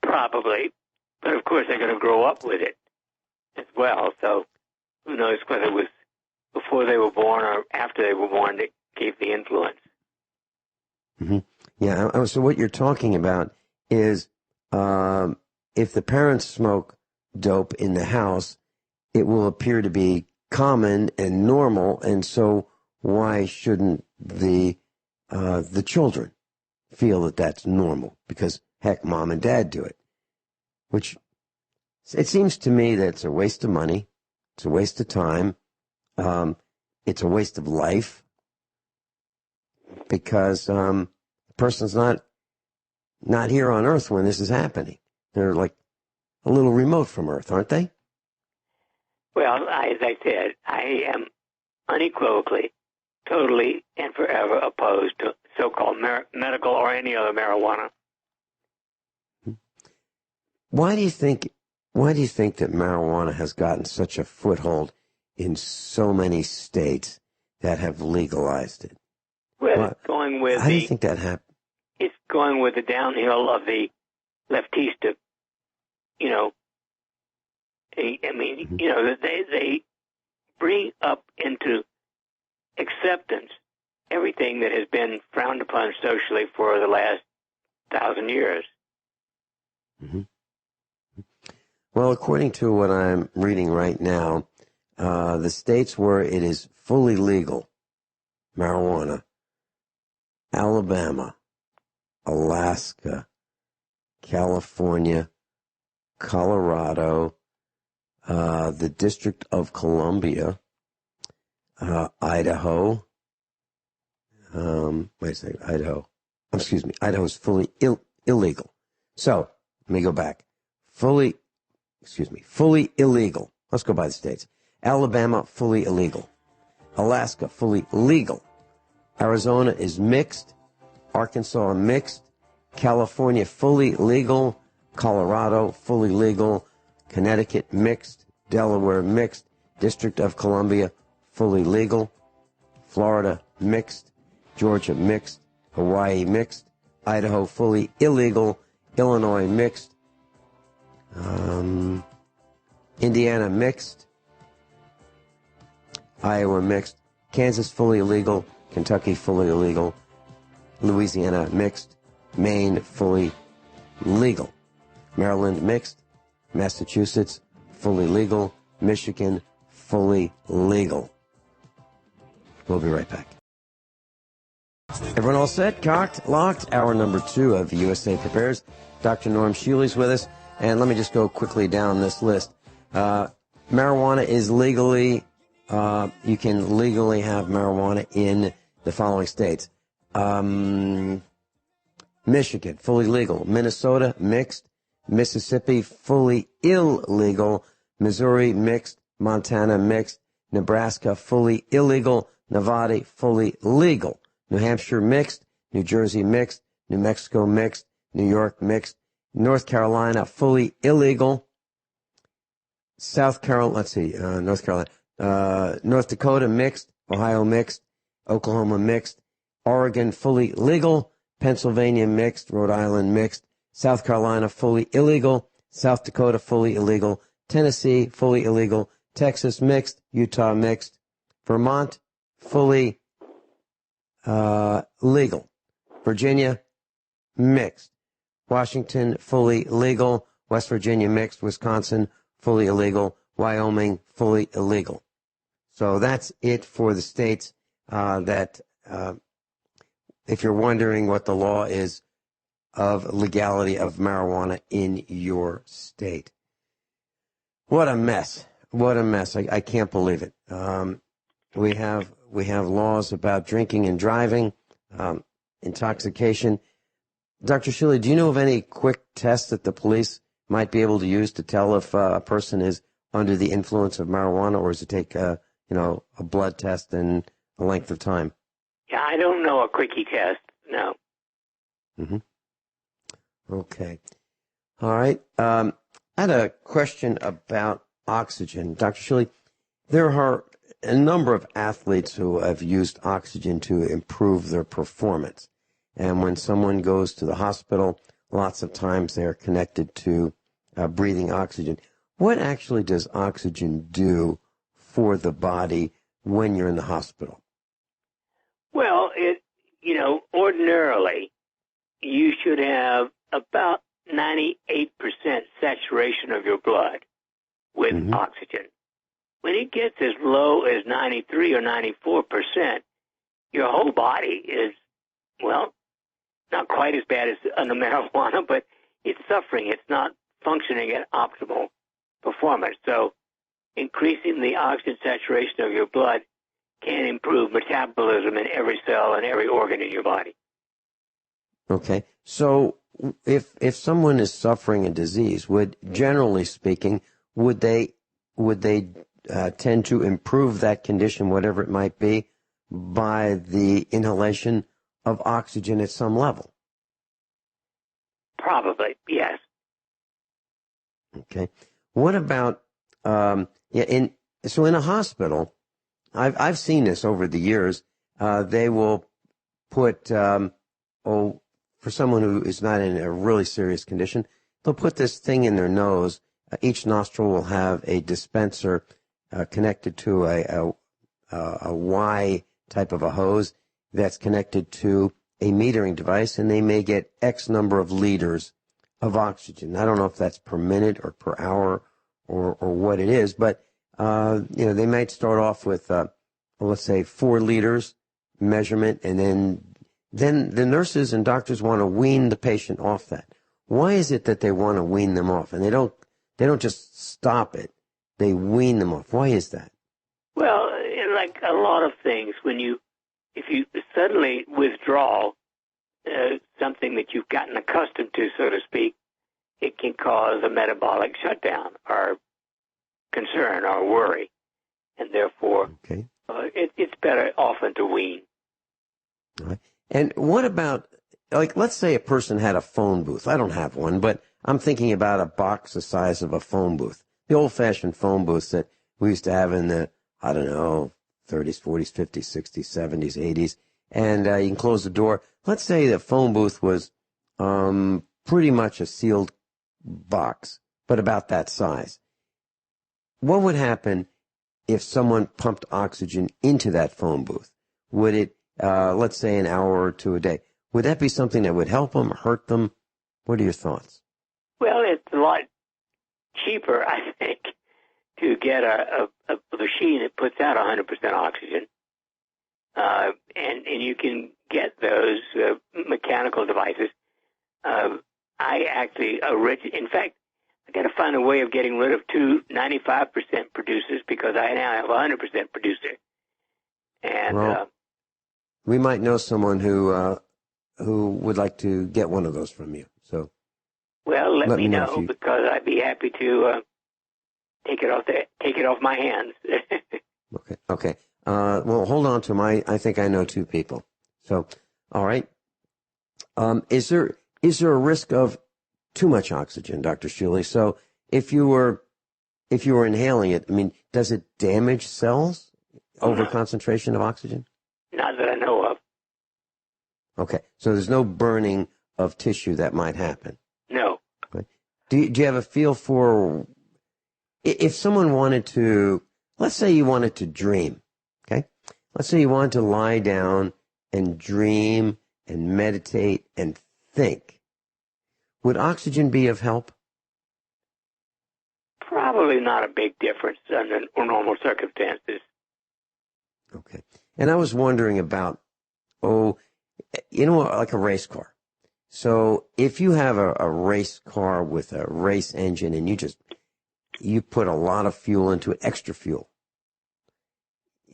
Probably. But, of course, they're going to grow up with it as well. So who knows whether it was before they were born or after they were born that gave the influence. Mm-hmm. Yeah, so what you're talking about is if the parents smoke dope in the house, it will appear to be common and normal, and so why shouldn't the children feel that that's normal? Because, heck, mom and dad do it. Which, it seems to me that it's a waste of money, it's a waste of time, it's a waste of life, because the person's not here on Earth when this is happening. They're like a little remote from Earth, aren't they? Well, as I said, I am unequivocally, totally, and forever opposed to so-called medical or any other marijuana. Why do you think that marijuana has gotten such a foothold in so many states that have legalized it? Well, it's going with how do you think that happened? It's going with the downhill of the leftista, they bring up into acceptance everything that has been frowned upon socially for the last 1,000 years. Mm-hmm. Well, according to what I'm reading right now, the states where it is fully legal, marijuana, Alabama, Alaska, California, Colorado, the District of Columbia, Idaho. Wait a second, Idaho. Excuse me, Idaho is fully illegal. So, let me go back. Fully illegal. Let's go by the states. Alabama, fully illegal. Alaska, fully legal. Arizona is mixed. Arkansas, mixed. California, fully legal. Colorado, fully legal. Connecticut, mixed. Delaware, mixed. District of Columbia, fully legal. Florida, mixed. Georgia, mixed. Hawaii, mixed. Idaho, fully illegal. Illinois, mixed. Indiana, mixed. Iowa, mixed. Kansas, fully illegal. Kentucky, fully illegal. Louisiana, mixed. Maine, fully legal. Maryland, mixed. Massachusetts, fully legal. Michigan, fully legal. We'll be right back. Everyone all set? Cocked? Locked? Hour number 2 of USA Prepares. Dr. Norm Shealy's with us. And let me just go quickly down this list. Marijuana is legally, you can legally have marijuana in the following states. Michigan, fully legal. Minnesota, mixed. Mississippi, fully illegal. Missouri, mixed. Montana, mixed. Nebraska, fully illegal. Nevada, fully legal. New Hampshire, mixed. New Jersey, mixed. New Mexico, mixed. New York, mixed. North Carolina, fully illegal. North Carolina. North Dakota, mixed. Ohio, mixed. Oklahoma, mixed. Oregon, fully legal. Pennsylvania, mixed. Rhode Island, mixed. South Carolina, fully illegal. South Dakota, fully illegal. Tennessee, fully illegal. Texas, mixed. Utah, mixed. Vermont, fully legal. Virginia, mixed. Washington, fully legal. West Virginia, mixed. Wisconsin, fully illegal. Wyoming, fully illegal. So that's it for the states that, if you're wondering what the law is of legality of marijuana in your state. What a mess. What a mess. I can't believe it. We have laws about drinking and driving, intoxication. Dr. Shealy, do you know of any quick tests that the police might be able to use to tell if a person is under the influence of marijuana, or does it take a blood test and a length of time? Yeah, I don't know a quickie test. No. Mm-hmm. Okay. All right. I had a question about oxygen. Dr. Shealy, there are a number of athletes who have used oxygen to improve their performance. And when someone goes to the hospital, lots of times they're connected to breathing oxygen. What actually does oxygen do for the body when you're in the hospital? Well, ordinarily, you should have about 98% saturation of your blood with oxygen. When it gets as low as 93 or 94%, your whole body is, well, not quite as bad as on the marijuana, but it's suffering. It's not functioning at optimal performance. So increasing the oxygen saturation of your blood can improve metabolism in every cell and every organ in your body. Okay. So if someone is suffering a disease, generally speaking, would they tend to improve that condition, whatever it might be, by the inhalation of oxygen at some level? Probably, yes. Okay. What about in a hospital? I've seen this over the years. They will put for someone who is not in a really serious condition, they'll put this thing in their nose. Each nostril will have a dispenser connected to a Y type of a hose that's connected to a metering device, and they may get X number of liters of oxygen. I don't know if that's per minute or per hour or what it is, but they might start off with let's say 4 liters measurement, and then the nurses and doctors want to wean the patient off that. Why is it that they want to wean them off? And they don't just stop it. They wean them off. Why is that? Well, like a lot of things, if you suddenly withdraw something that you've gotten accustomed to, so to speak, it can cause a metabolic shutdown or concern or worry. And therefore, it's better often to wean. All right. And what about, let's say a person had a phone booth. I don't have one, but I'm thinking about a box the size of a phone booth. The old-fashioned phone booths that we used to have in the, 30s, 40s, 50s, 60s, 70s, 80s. And you can close the door. Let's say the phone booth was pretty much a sealed box, but about that size. What would happen if someone pumped oxygen into that phone booth? Would it, let's say, an hour or two a day, would that be something that would help them, hurt them? What are your thoughts? Well, it's a lot cheaper, I think, to get a machine that puts out 100% oxygen. And you can get those mechanical devices. I actually, in fact, I got to find a way of getting rid of 2 95% producers because I now have a 100% producer. And we might know someone who would like to get one of those from you. So, well, let me know because I'd be happy to take it off my hands. Okay. Well, hold on to I think I know 2 people. So, all right. Is there a risk of too much oxygen, Dr. Shealy? So if you were inhaling it, does it damage cells? Overconcentration of oxygen? Not that I know of. Okay. So there's no burning of tissue that might happen? No. Okay. Do you have a feel for if someone wanted to, let's say you wanted to dream, okay? Let's say you wanted to lie down and dream and meditate and think. Would oxygen be of help? Probably not a big difference under normal circumstances. Okay. And I was wondering about, like a race car. So if you have a race car with a race engine and you just you put a lot of fuel into it, extra fuel.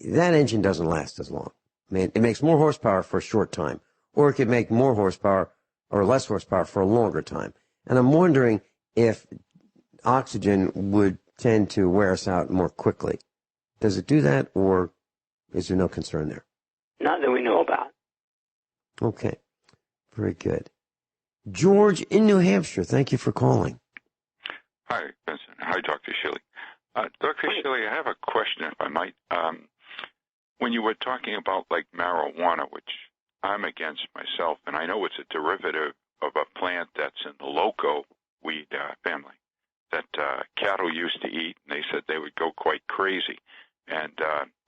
That engine doesn't last as long. I mean, it makes more horsepower for a short time, or it could make more horsepower or less horsepower for a longer time. And I'm wondering if oxygen would tend to wear us out more quickly. Does it do that, or is there no concern there? Not that we know about. Okay. Very good. George in New Hampshire, thank you for calling. Hi, Vincent. Hi, Dr. Shealy. Dr. Shealy, I have a question, if I might. When you were talking about, like, marijuana, which I'm against myself, and I know it's a derivative of a plant that's in the loco weed family that cattle used to eat, and they said they would go quite crazy. And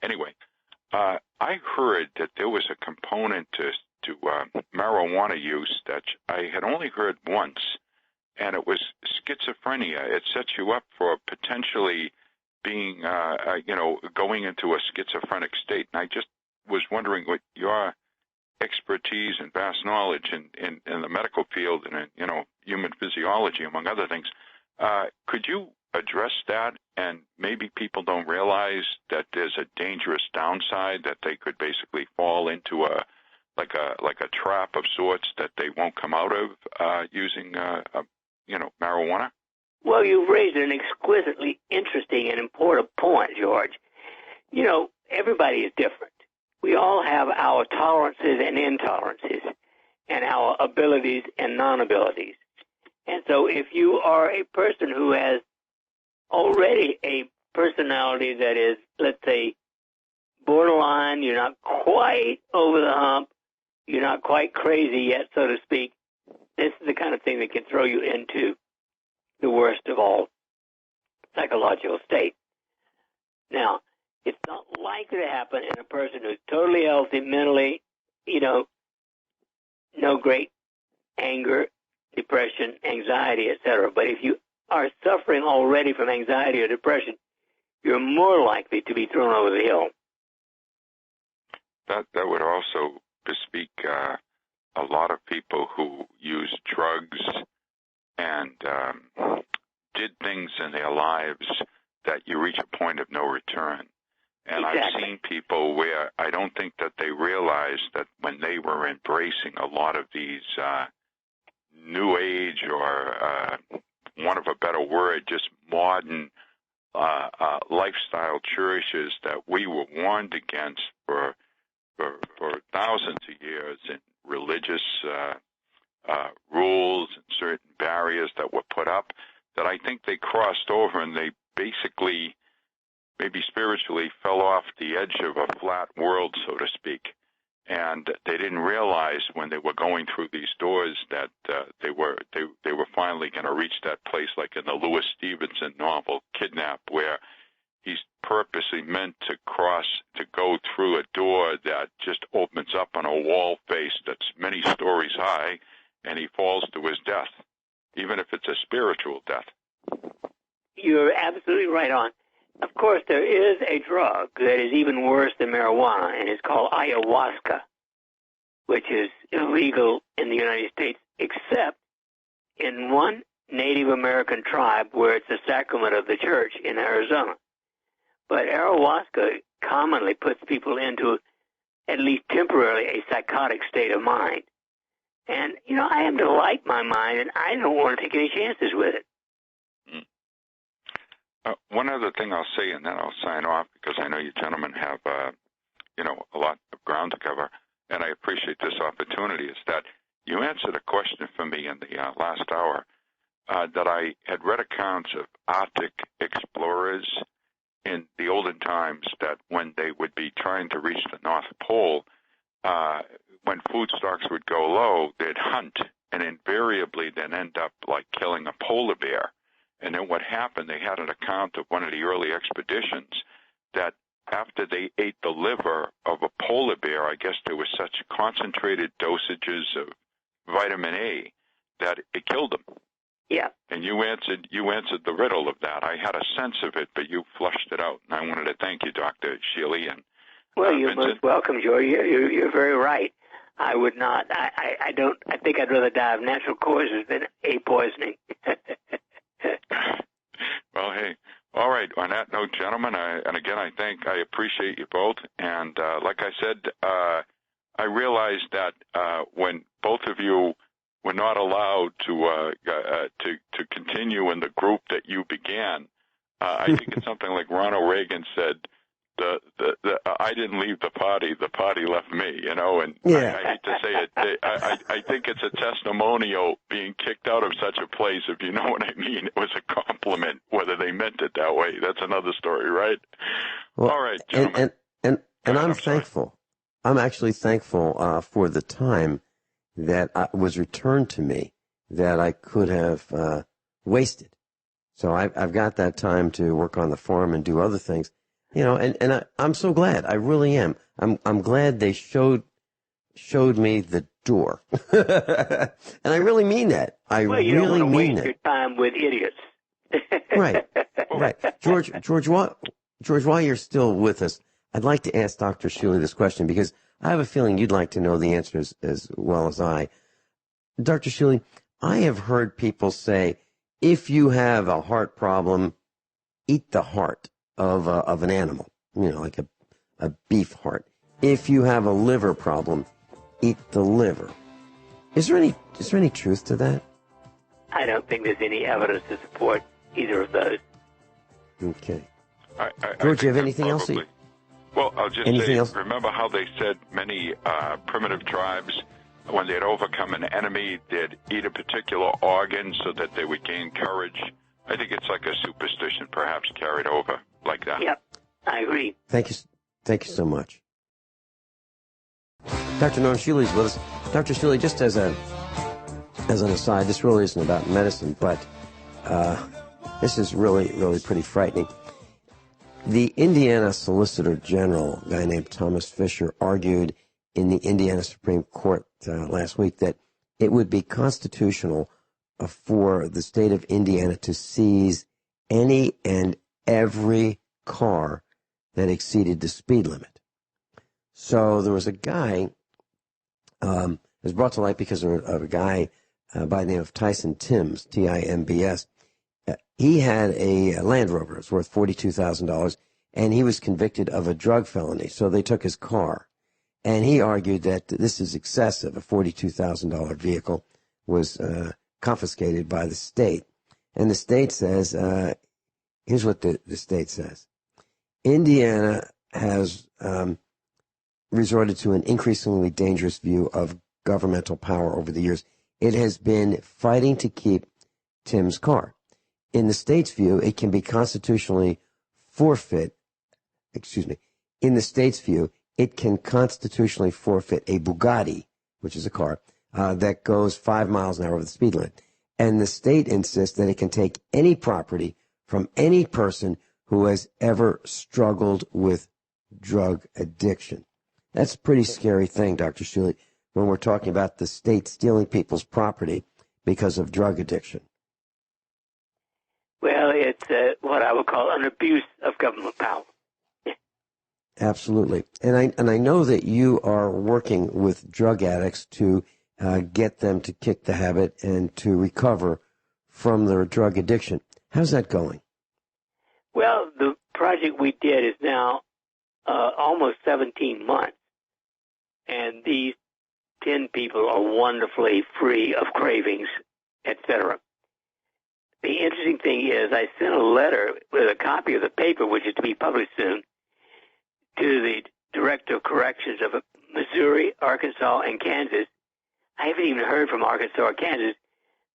anyway, I heard that there was a component to marijuana use that I had only heard once, and it was schizophrenia. It sets you up for potentially being, going into a schizophrenic state. And I just was wondering what your expertise and vast knowledge in the medical field and in, human physiology, among other things, could you address that? And maybe people don't realize that there's a dangerous downside, that they could basically fall into a trap of sorts that they won't come out of using marijuana. Well, you've raised an exquisitely interesting and important point, George. Everybody is different. We all have our tolerances and intolerances, and our abilities and non-abilities. And so if you are a person who has already a personality that is, let's say, borderline, you're not quite over the hump, you're not quite crazy yet, so to speak, this is the kind of thing that can throw you into the worst of all psychological states. Now, it's not likely to happen in a person who's totally healthy mentally, no great anger, depression, anxiety, etc. But if you are suffering already from anxiety or depression, you're more likely to be thrown over the hill. That would also bespeak a lot of people who use drugs and did things in their lives that you reach a point of no return. And exactly. I've seen people where I don't think that they realized that when they were embracing a lot of these new age, or want of a better word, just modern lifestyle cherishes that we were warned against for thousands of years, in religious rules and certain barriers that were put up, that I think they crossed over and they basically, maybe spiritually, fell off the edge of a flat world, so to speak. And they didn't realize when they were going through these doors that they were finally going to reach that place, like in the Louis Stevenson novel Kidnap, where he's purposely meant to go through a door that just opens up on a wall face that's many stories high, and he falls to his death, even if it's a spiritual death. You're absolutely right on. Of course, there is a drug that is even worse than marijuana, and it's called ayahuasca, which is illegal in the United States, except in one Native American tribe where it's a sacrament of the church in Arizona. But ayahuasca commonly puts people into, at least temporarily, a psychotic state of mind. And, I am to like my mind, and I don't want to take any chances with it. One other thing I'll say, and then I'll sign off, because I know you gentlemen have, a lot of ground to cover, and I appreciate this opportunity, is that you answered a question for me in the last hour, that I had read accounts of Arctic explorers in the olden times, that when they would be trying to reach the North Pole, when food stocks would go low, they'd hunt, and invariably they'd end up like killing a polar bear. And then what happened, they had an account of one of the early expeditions that after they ate the liver of a polar bear, I guess there was such concentrated dosages of vitamin A that it killed them. Yeah. And you answered the riddle of that. I had a sense of it, but you flushed it out. And I wanted to thank you, Dr. Shealy. And well, you're Vincent. most welcome, George. You're very right. I would not. I think I'd rather die of natural causes than A poisoning. Well, hey, all right. On that note, gentlemen, I appreciate you both. And like I said, I realized that when both of you were not allowed to continue in the group that you began, I think it's something like Ronald Reagan said. I didn't leave the party left me, and Yeah. I hate to say it. I think it's a testimonial being kicked out of such a place, if you know what I mean. It was a compliment, whether they meant it that way. That's another story, right? Well, all right, gentlemen. And I'm thankful. I'm actually thankful for the time that was returned to me that I could have wasted. So I've got that time to work on the farm and do other things. And I'm so glad. I really am. I'm glad they showed me the door. And I really mean that. I well, you really don't want to mean waste that. your time with idiots. Right. George, while you're still with us, I'd like to ask Dr. Shealy this question because I have a feeling you'd like to know the answers as well as I. Dr. Shealy, I have heard people say, if you have a heart problem, eat the heart of an animal, like a beef heart. If you have a liver problem, eat the liver. Is there any truth to that? I don't think there's any evidence to support either of those. Okay. George, do you have anything else? Well, I'll just say, remember how they said many primitive tribes, when they'd overcome an enemy, they'd eat a particular organ so that they would gain courage? I think it's like a superstition, perhaps carried over like that. Yep, I agree. Thank you so much. Dr. Norm Shealy's with us. Dr. Shealy, just as an aside, this really isn't about medicine, but this is really, really pretty frightening. The Indiana Solicitor General, a guy named Thomas Fisher, argued in the Indiana Supreme Court last week that it would be constitutional for the state of Indiana to seize any and every car that exceeded the speed limit. So there was a guy, it was brought to light because of a guy by the name of Tyson Timbs, Timbs. He had a Land Rover. It was worth $42,000, and he was convicted of a drug felony. So they took his car. And he argued that this is excessive. A $42,000 vehicle was confiscated by the state. And the state says, here's what the state says. Indiana has resorted to an increasingly dangerous view of governmental power over the years. It has been fighting to keep Tim's car. In the state's view, it can be constitutionally in the state's view, it can constitutionally forfeit a Bugatti, which is a car, that goes 5 miles an hour over the speed limit. And the state insists that it can take any property from any person who has ever struggled with drug addiction. That's a pretty scary thing, Dr. Shealy, when we're talking about the state stealing people's property because of drug addiction. Well, it's what I would call an abuse of government power. Absolutely. And I know that you are working with drug addicts to get them to kick the habit and to recover from their drug addiction. How's that going? Well, the project we did is now almost 17 months, and these 10 people are wonderfully free of cravings, etc. The interesting thing is I sent a letter with a copy of the paper, which is to be published soon, to the Director of Corrections of Missouri, Arkansas, and Kansas. I haven't even heard from Arkansas or Kansas.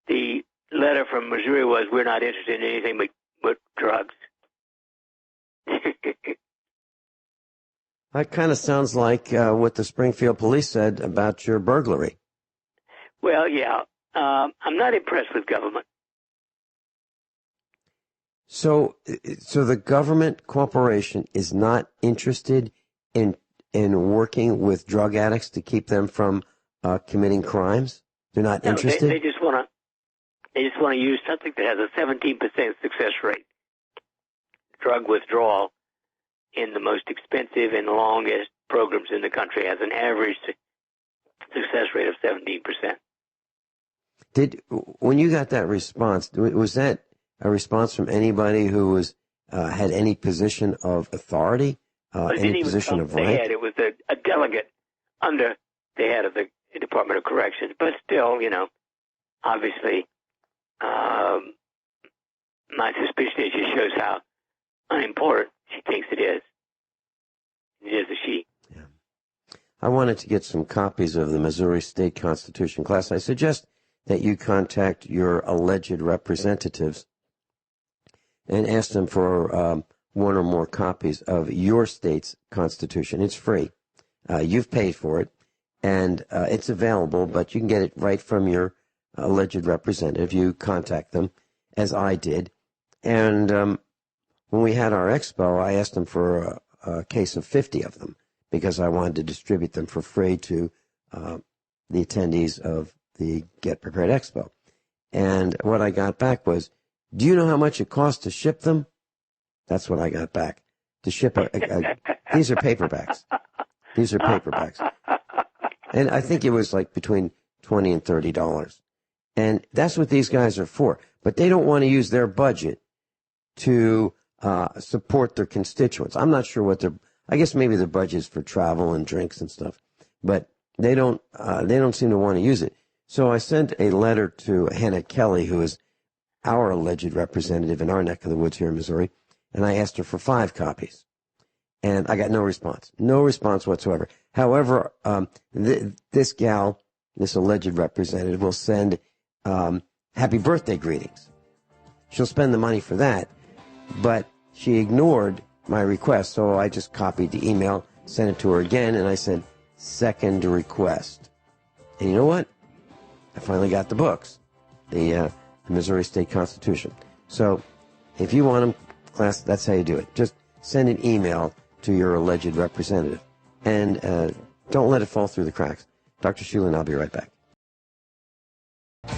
The letter from Missouri was, we're not interested in anything but drugs. That kind of sounds like what the Springfield police said about your burglary. Well, yeah. I'm not impressed with government. So the government corporation is not interested in working with drug addicts to keep them from committing crimes? They're not interested? They just want to use something that has a 17% success rate. Drug withdrawal in the most expensive and longest programs in the country has an average success rate of 17%. When you got that response, was that a response from anybody who was had any position of authority, any position of rank? It was a delegate under the head of the Department of Corrections. But still, obviously, my suspicion is just shows how unimportant she thinks it is. It is a she. Yeah. I wanted to get some copies of the Missouri State Constitution class. I suggest that you contact your alleged representatives and ask them for one or more copies of your state's Constitution. It's free. You've paid for it, and it's available, but you can get it right from your alleged representative. You contact them, as I did. And when we had our expo, I asked them for a case of 50 of them because I wanted to distribute them for free to the attendees of the Get Prepared Expo. And what I got back was, do you know how much it costs to ship them? That's what I got back. To ship these are paperbacks. These are paperbacks. And I think it was like between $20 and $30. And that's what these guys are for. But they don't want to use their budget to support their constituents. I'm not sure what I guess maybe their budget is for travel and drinks and stuff. But they don't seem to want to use it. So I sent a letter to Hannah Kelly, who is our alleged representative in our neck of the woods here in Missouri, and I asked her for 5 copies. And I got no response. No response whatsoever. However, this gal, this alleged representative, will send happy birthday greetings. She'll spend the money for that, but she ignored my request, so I just copied the email, sent it to her again, and I said, second request. And you know what? I finally got the books, the Missouri State Constitution. So if you want them, class, that's how you do it. Just send an email to your alleged representative, and don't let it fall through the cracks. Dr. Shealy and I'll be right back.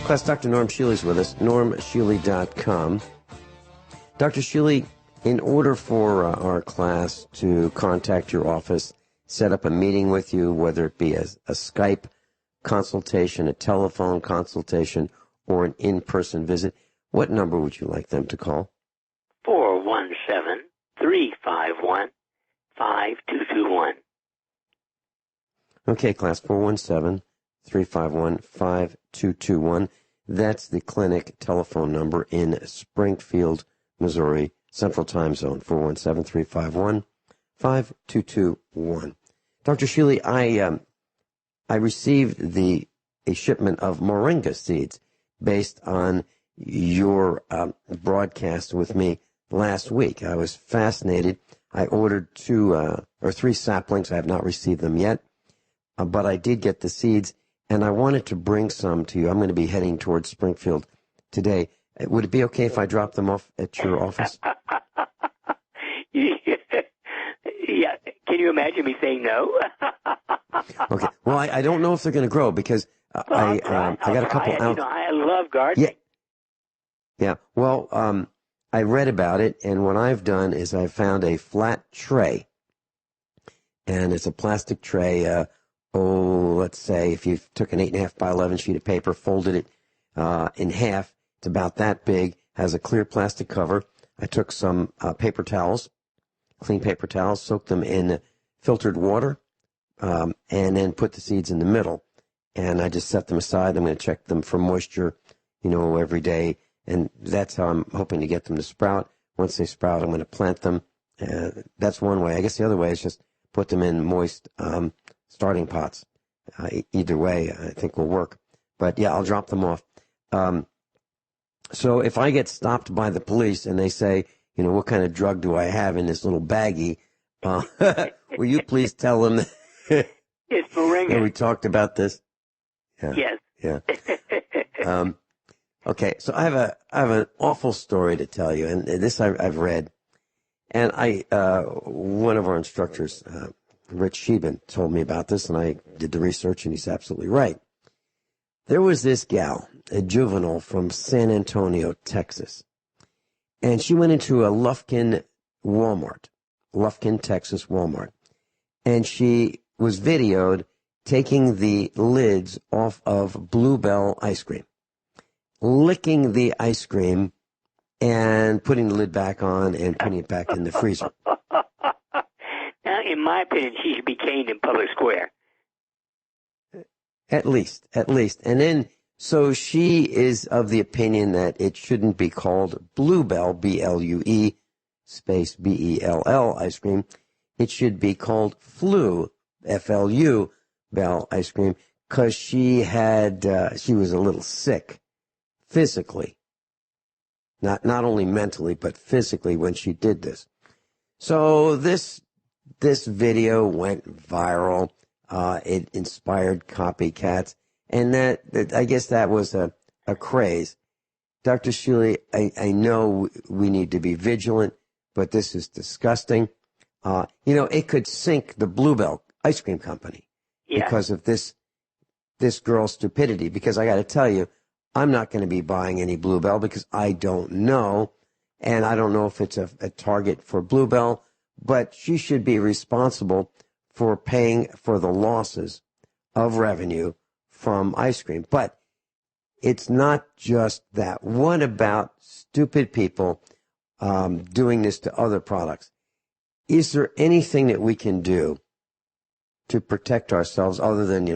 Class, Dr. Norm Shealy's with us, normshealy.com. Dr. Shealy, in order for our class to contact your office, set up a meeting with you, whether it be a Skype consultation, a telephone consultation, or an in-person visit, what number would you like them to call? 417-351-5221. Okay, class, 417-351-5221. That's the clinic telephone number in Springfield, Missouri, Central Time Zone, 417-351-5221. Dr. Shealy, I received a shipment of moringa seeds based on your broadcast with me last week. I was fascinated. I ordered 2 or 3 saplings. I have not received them yet, but I did get the seeds, and I wanted to bring some to you. I'm going to be heading towards Springfield today. Would it be okay if I drop them off at your office? Yeah. Can you imagine me saying no? Okay. Well, I don't know if they're going to grow because I got a couple out. I love gardening. Yeah. Well, I read about it, and what I've done is I found a flat tray, and it's a plastic tray. Let's say if you took an 8.5 by 11 sheet of paper, folded it in half, it's about that big, has a clear plastic cover. I took some paper towels, clean paper towels, soaked them in filtered water, and then put the seeds in the middle. And I just set them aside. I'm going to check them for moisture, every day. And that's how I'm hoping to get them to sprout. Once they sprout, I'm going to plant them. That's one way. I guess the other way is just put them in moist starting pots. Either way, I think will work. But yeah, I'll drop them off. So if I get stopped by the police and they say, what kind of drug do I have in this little baggie? Will you please tell them it's moringa. We talked about this? Yeah. Yes. Yeah. Okay, so I have an awful story to tell you, and this I've read, and one of our instructors, Rich Scheben, told me about this, and I did the research, and he's absolutely right. There was this gal, a juvenile from San Antonio, Texas, and she went into a Lufkin, Texas Walmart, and she was videoed taking the lids off of Bluebell ice cream, licking the ice cream, and putting the lid back on and putting it back in the freezer. Now, in my opinion, she should be caned in public square. At least. And then, so she is of the opinion that it shouldn't be called Bluebell, B-L-U-E, space B-E-L-L ice cream. It should be called Flu, F-L-U, Bell ice cream, because she was a little sick physically. Not only mentally, but physically when she did this. So this video went viral. It inspired copycats, and that I guess that was a craze. Dr. Shealy, I know we need to be vigilant, but this is disgusting. It could sink the Bluebell ice cream company because of this girl's stupidity. Because I got to tell you, I'm not going to be buying any Bluebell because I don't know, and I don't know if it's a target for Bluebell, but she should be responsible for paying for the losses of revenue from ice cream. But it's not just that. What about stupid people doing this to other products? Is there anything that we can do to protect ourselves other than,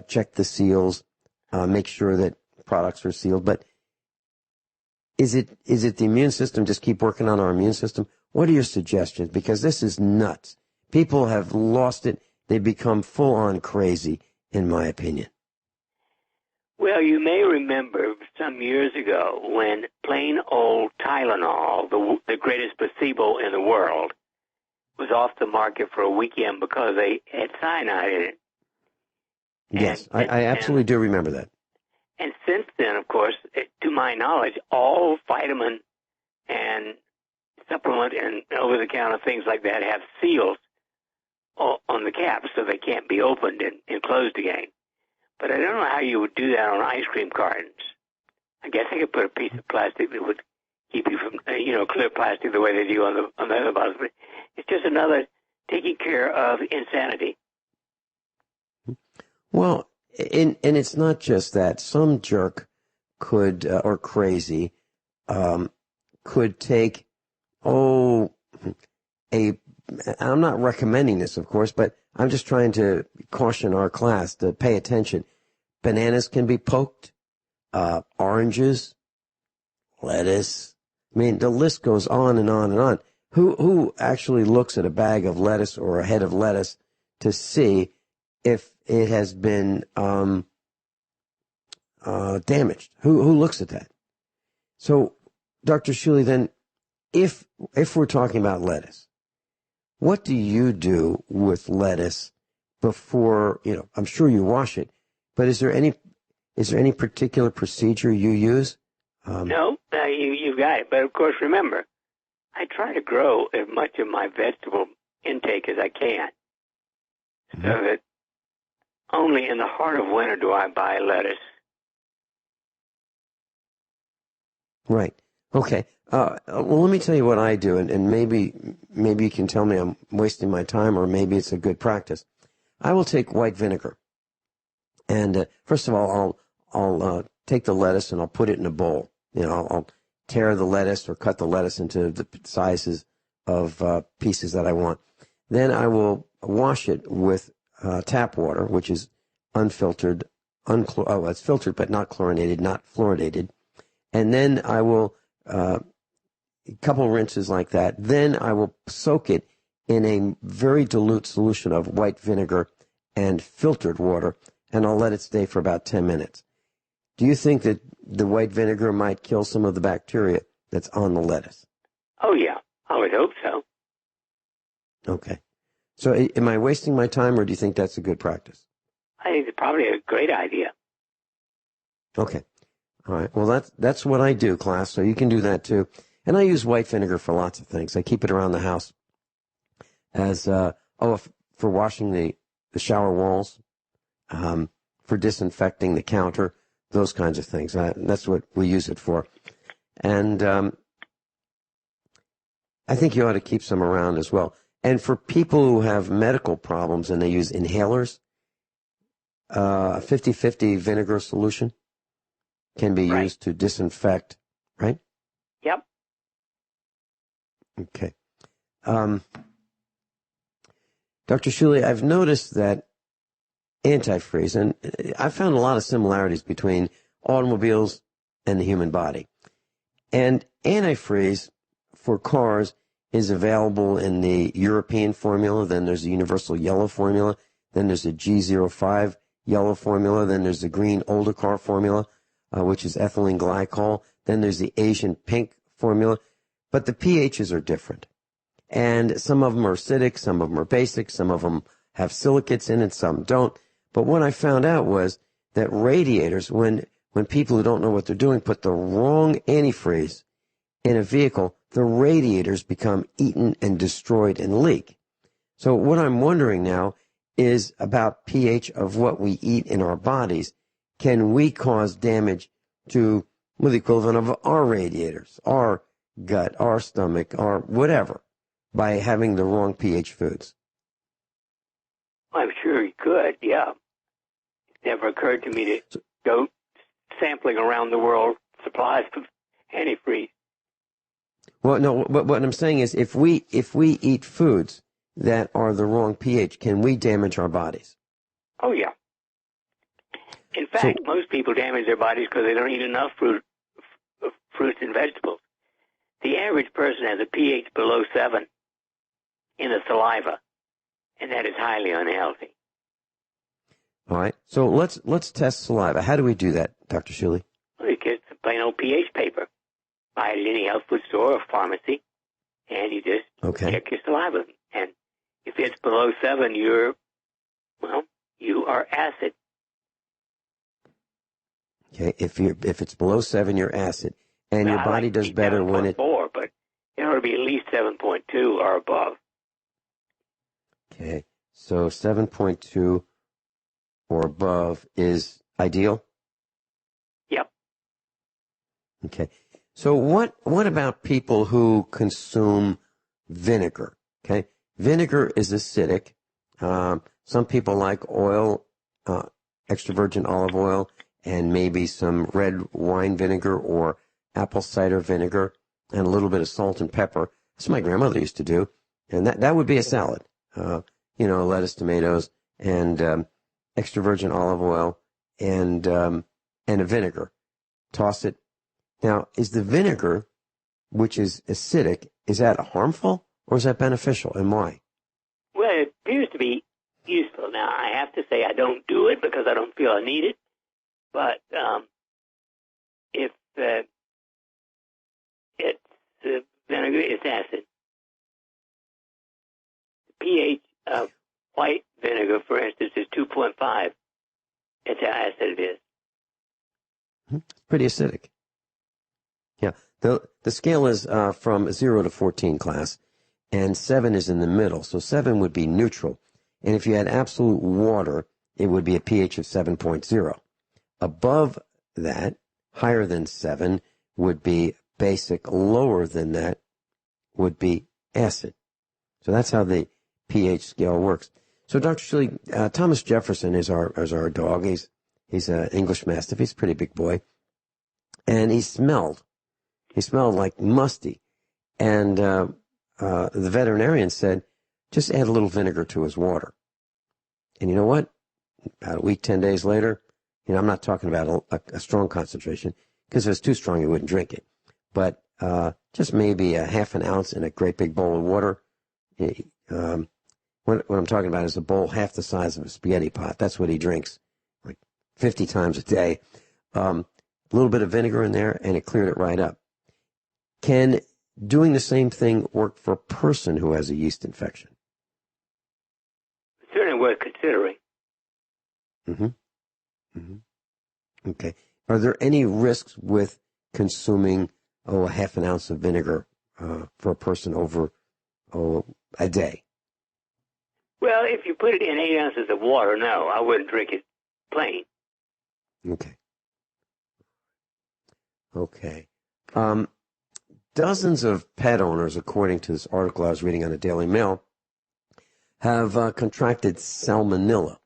check the seals, make sure that products are sealed? But is it the immune system? Just keep working on our immune system? What are your suggestions? Because this is nuts. People have lost it. They become full-on crazy, in my opinion. Well, you may remember some years ago when plain old Tylenol, the greatest placebo in the world, was off the market for a weekend because they had cyanide in it. Yes, I absolutely do remember that. And since then, of course, to my knowledge, all vitamin and supplement and over-the-counter things like that have seals on the caps so they can't be opened and closed again. But I don't know how you would do that on ice cream cartons. I guess I could put a piece of plastic that would keep you from, clear plastic the way they do on the other bottles. But it's just another taking care of insanity. Well, and it's not just that. Some jerk could, or crazy, could take, I'm not recommending this, of course, but I'm just trying to caution our class to pay attention. Bananas can be poked, oranges, lettuce. I mean, the list goes on and on and on. Who actually looks at a bag of lettuce or a head of lettuce to see if it has been damaged? Who looks at that? So, Dr. Shealy, then, if we're talking about lettuce, what do you do with lettuce before, I'm sure you wash it, but is there any particular procedure you use? No, you've got it. But of course, remember, I try to grow as much of my vegetable intake as I can, so that only in the heart of winter do I buy lettuce. Right. Okay. Well, let me tell you what I do, and maybe you can tell me I'm wasting my time, or maybe it's a good practice. I will take white vinegar, and first of all, I'll take the lettuce and I'll put it in a bowl. I'll tear the lettuce or cut the lettuce into the sizes of pieces that I want. Then I will wash it with tap water, which is unfiltered, it's filtered but not chlorinated, not fluoridated. And then I will a couple rinses like that. Then I will soak it in a very dilute solution of white vinegar and filtered water, and I'll let it stay for about 10 minutes. Do you think that the white vinegar might kill some of the bacteria that's on the lettuce? Oh, yeah. I would hope so. Okay. So am I wasting my time, or do you think that's a good practice? I think it's probably a great idea. Okay. All right. Well, that's what I do, class, so you can do that too. And I use white vinegar for lots of things. I keep it around the house as, for washing the shower walls, for disinfecting the counter, those kinds of things. That's what we use it for. And I think you ought to keep some around as well. And for people who have medical problems and they use inhalers, 50-50 vinegar solution can be used to disinfect, right? Yep. Okay. Dr. Shealy, I've noticed that antifreeze, and I found a lot of similarities between automobiles and the human body. And antifreeze for cars is available in the European formula, then there's the universal yellow formula, then there's a G05 yellow formula, then there's the green older car formula, which is ethylene glycol, then there's the Asian pink formula, but the pHs are different. And some of them are acidic, some of them are basic, some of them have silicates in it, some don't. But what I found out was that radiators, when people who don't know what they're doing put the wrong antifreeze in a vehicle, the radiators become eaten and destroyed and leak. So what I'm wondering now is about pH of what we eat in our bodies. Can we cause damage to the equivalent of our radiators, our gut, our stomach, our whatever, by having the wrong pH foods? I'm sure you could, yeah. It never occurred to me to go sampling around the world supplies of antifreeze. Well, no, what I'm saying is if we eat foods that are the wrong pH, can we damage our bodies? Oh, yeah. In fact, most people damage their bodies because they don't eat enough fruits and vegetables. The average person has a pH below 7 in the saliva, and that is highly unhealthy. All right. So let's test saliva. How do we do that, Dr. Shealy? Well, you get some plain old pH paper. Buy it at any health food store or pharmacy, and you just check your saliva. And if it's below 7, you are acid. Okay. If it's below 7, you're acid, and your body does better when it. 7.4, but it ought to be at least 7.2 or above. Okay. So 7.2 or above is ideal? Yep. Okay. So what about people who consume vinegar? Okay. Vinegar is acidic. Some people like oil, extra virgin olive oil, and maybe some red wine vinegar or apple cider vinegar and a little bit of salt and pepper. That's what my grandmother used to do. And that would be a salad. Lettuce, tomatoes, and extra virgin olive oil and a vinegar. Toss it. Now, is the vinegar, which is acidic, is that harmful or is that beneficial, and why? Well, it appears to be useful. Now, I have to say I don't do it because I don't feel I need it. But if it's vinegar, it's acid. The pH of white vinegar, for instance, is 2.5. That's how acid it is. It's pretty acidic. Yeah. The scale is from 0 to 14 class, and 7 is in the middle. So 7 would be neutral. And if you had absolute water, it would be a pH of 7.0. Above that, higher than 7, would be basic. Lower than that would be acid. So that's how the pH scale works. So, Dr. Shealy, Thomas Jefferson is our dog. He's an English Mastiff. He's a pretty big boy. And he smelled like musty. And the veterinarian said, just add a little vinegar to his water. And you know what? About a week, 10 days later, I'm not talking about a strong concentration, because if it's too strong, you wouldn't drink it. But just maybe a half an ounce in a great big bowl of water. What I'm talking about is a bowl half the size of a spaghetti pot. That's what he drinks, like 50 times a day. A little bit of vinegar in there, and it cleared it right up. Can doing the same thing work for a person who has a yeast infection? Certainly worth considering. Mm-hmm. Mm-hmm. Okay. Are there any risks with consuming, a half an ounce of vinegar for a person over a day? Well, if you put it in 8 ounces of water, no, I wouldn't drink it plain. Okay. Dozens of pet owners, according to this article I was reading on the Daily Mail, have contracted salmonella,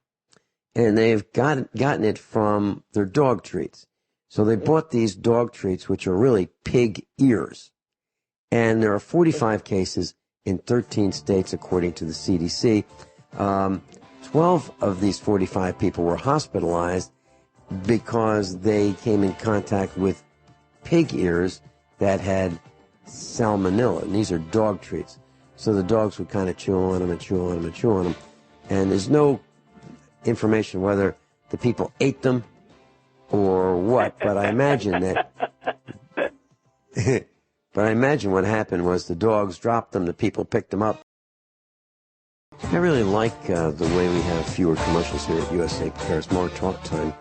and they've gotten it from their dog treats. So they bought these dog treats, which are really pig ears. And there are 45 cases in 13 states, according to the CDC. 12 of these 45 people were hospitalized because they came in contact with pig ears that had salmonella. And these are dog treats. So the dogs would kind of chew on them and chew on them and chew on them. And there's no information whether the people ate them or what, but I imagine that. But I imagine what happened was the dogs dropped them, the people picked them up. I really like the way we have fewer commercials here at USA Prepares, more talk time.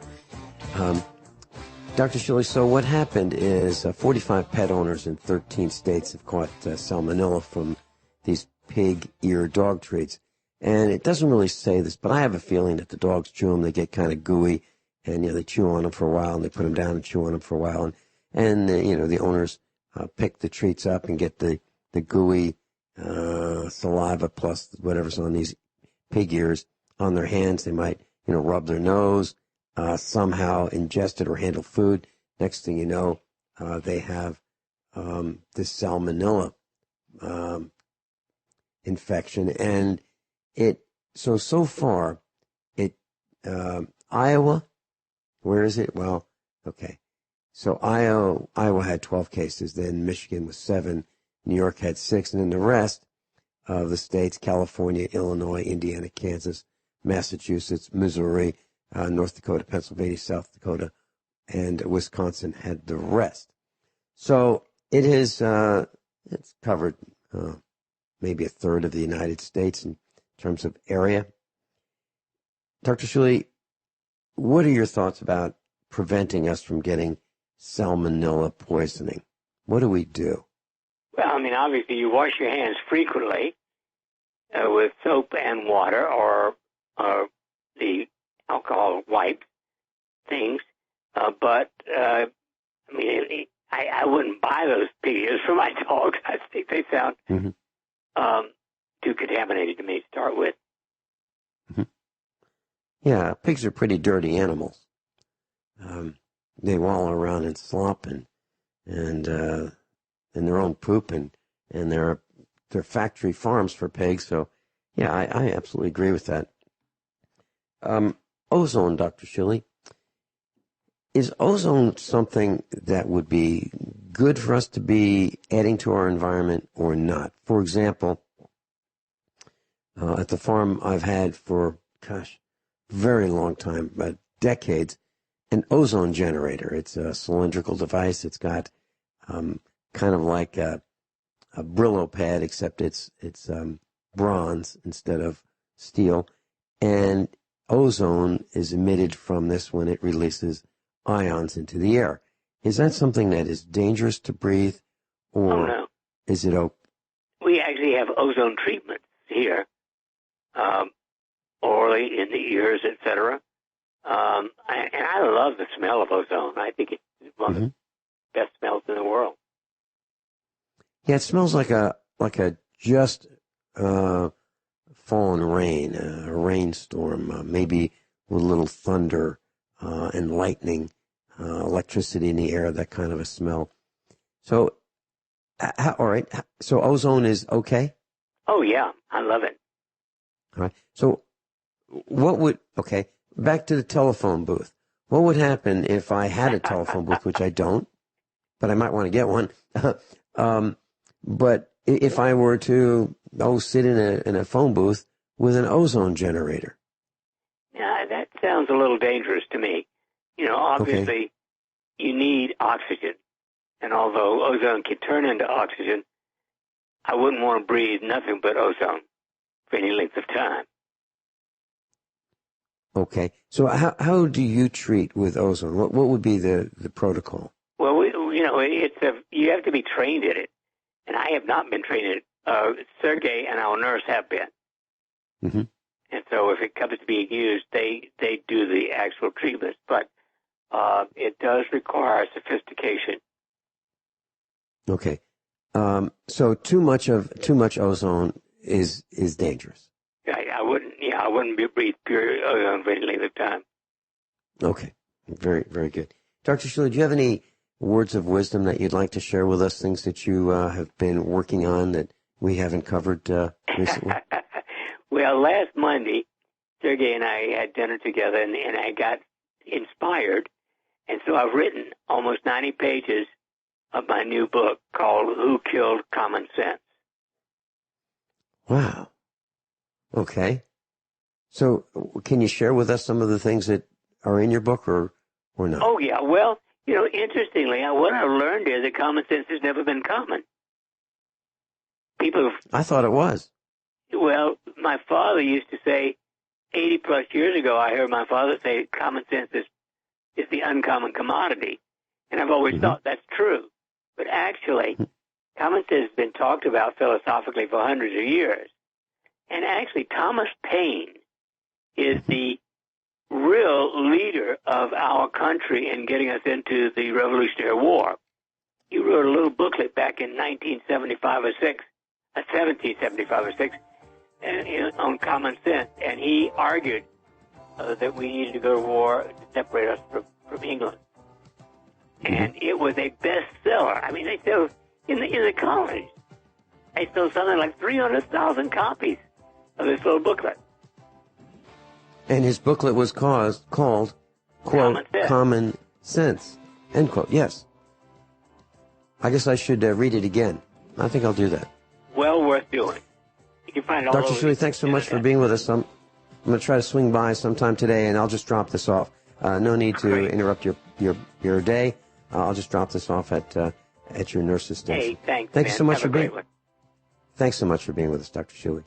Dr. Shealy, so what happened is 45 pet owners in 13 states have caught salmonella from these pig ear dog treats. And it doesn't really say this, but I have a feeling that the dogs chew them, they get kind of gooey, and they chew on them for a while, and they put them down and chew on them for a while, and the owners pick the treats up and get the gooey saliva plus whatever's on these pig ears on their hands. They might rub their nose, somehow ingest it or handle food. Next thing you know, they have this salmonella infection, and so far Iowa, where is it? Well, okay. So Iowa had 12 cases, then Michigan was 7, New York had 6, and then the rest of the states, California, Illinois, Indiana, Kansas, Massachusetts, Missouri, North Dakota, Pennsylvania, South Dakota, and Wisconsin had the rest. So it is, it's covered maybe a third of the United States in terms of area. Dr. Shealy, what are your thoughts about preventing us from getting salmonella poisoning? What do we do? Well, I mean, obviously you wash your hands frequently with soap and water or the alcohol wipe things. But, I mean, I wouldn't buy those pig ears for my dogs. I think they sound too contaminated to me to start with. Mm-hmm. Yeah, pigs are pretty dirty animals. They wallow around in slop and in their own poop, and they're factory farms for pigs. So, yeah, I absolutely agree with that. Ozone, Dr. Shealy. Is ozone something that would be good for us to be adding to our environment or not? For example, at the farm I've had for, very long time, about decades, an ozone generator. It's a cylindrical device. It's got kind of like a Brillo pad, except it's bronze instead of steel. And ozone is emitted from this when it releases ions into the air. Is that something that is dangerous to breathe, or no. Is it okay? We actually have ozone treatments here, orally in the ears, etc. And I love the smell of ozone. I think it's one of the best smells in the world. Yeah, it smells like a just fallen rain, a rainstorm, maybe with a little thunder and lightning, electricity in the air, that kind of a smell. So, all right. So ozone is okay? Oh, yeah. I love it. All right. So back to the telephone booth. What would happen if I had a telephone booth, which I don't, but I might want to get one. But if I were to sit in a phone booth with an ozone generator? Yeah, that sounds a little dangerous to me. Obviously, you need oxygen. And although ozone can turn into oxygen, I wouldn't want to breathe nothing but ozone for any length of time. Okay. So how do you treat with ozone? What would be the protocol? Well, you have to be trained in it. And I have not been trained in it. Sergey and our nurse have been. Mm-hmm. And so if it comes to being used, they do the actual treatments. But it does require sophistication. Okay. So too much ozone is dangerous. I wouldn't breathe pure ozone for any length of time. Okay. Very, very good. Dr. Shealy, do you have any words of wisdom that you'd like to share with us, things that you have been working on that we haven't covered recently? Well, last Monday, Sergey and I had dinner together, and I got inspired, and so I've written almost 90 pages of my new book called Who Killed Common Sense? Wow. Okay. So can you share with us some of the things that are in your book or not? Oh, yeah. Well, interestingly, what I've learned is that common sense has never been common. I thought it was. Well, my father used to say, 80-plus years ago, I heard my father say common sense is the uncommon commodity. And I've always thought that's true. But actually, common sense has been talked about philosophically for hundreds of years. And actually, Thomas Paine is the real leader of our country in getting us into the Revolutionary War. He wrote a little booklet back in 1775 or 6, on common sense, and he argued that we needed to go to war to separate us from England. And it was a bestseller. I mean, they sold in the colonies. They sold something like 300,000 copies of this little booklet. And his booklet was called, quote, Common Sense, end quote. Yes. I guess I should read it again. I think I'll do that. Well worth doing. You can find it all Dr. Shealy, thanks so much for being with us. I'm going to try to swing by sometime today, and I'll just drop this off. No need to interrupt your day. I'll just drop this off at your nurse's station. Hey, thanks you so much for being. Thanks so much for being with us, Dr. Shealy.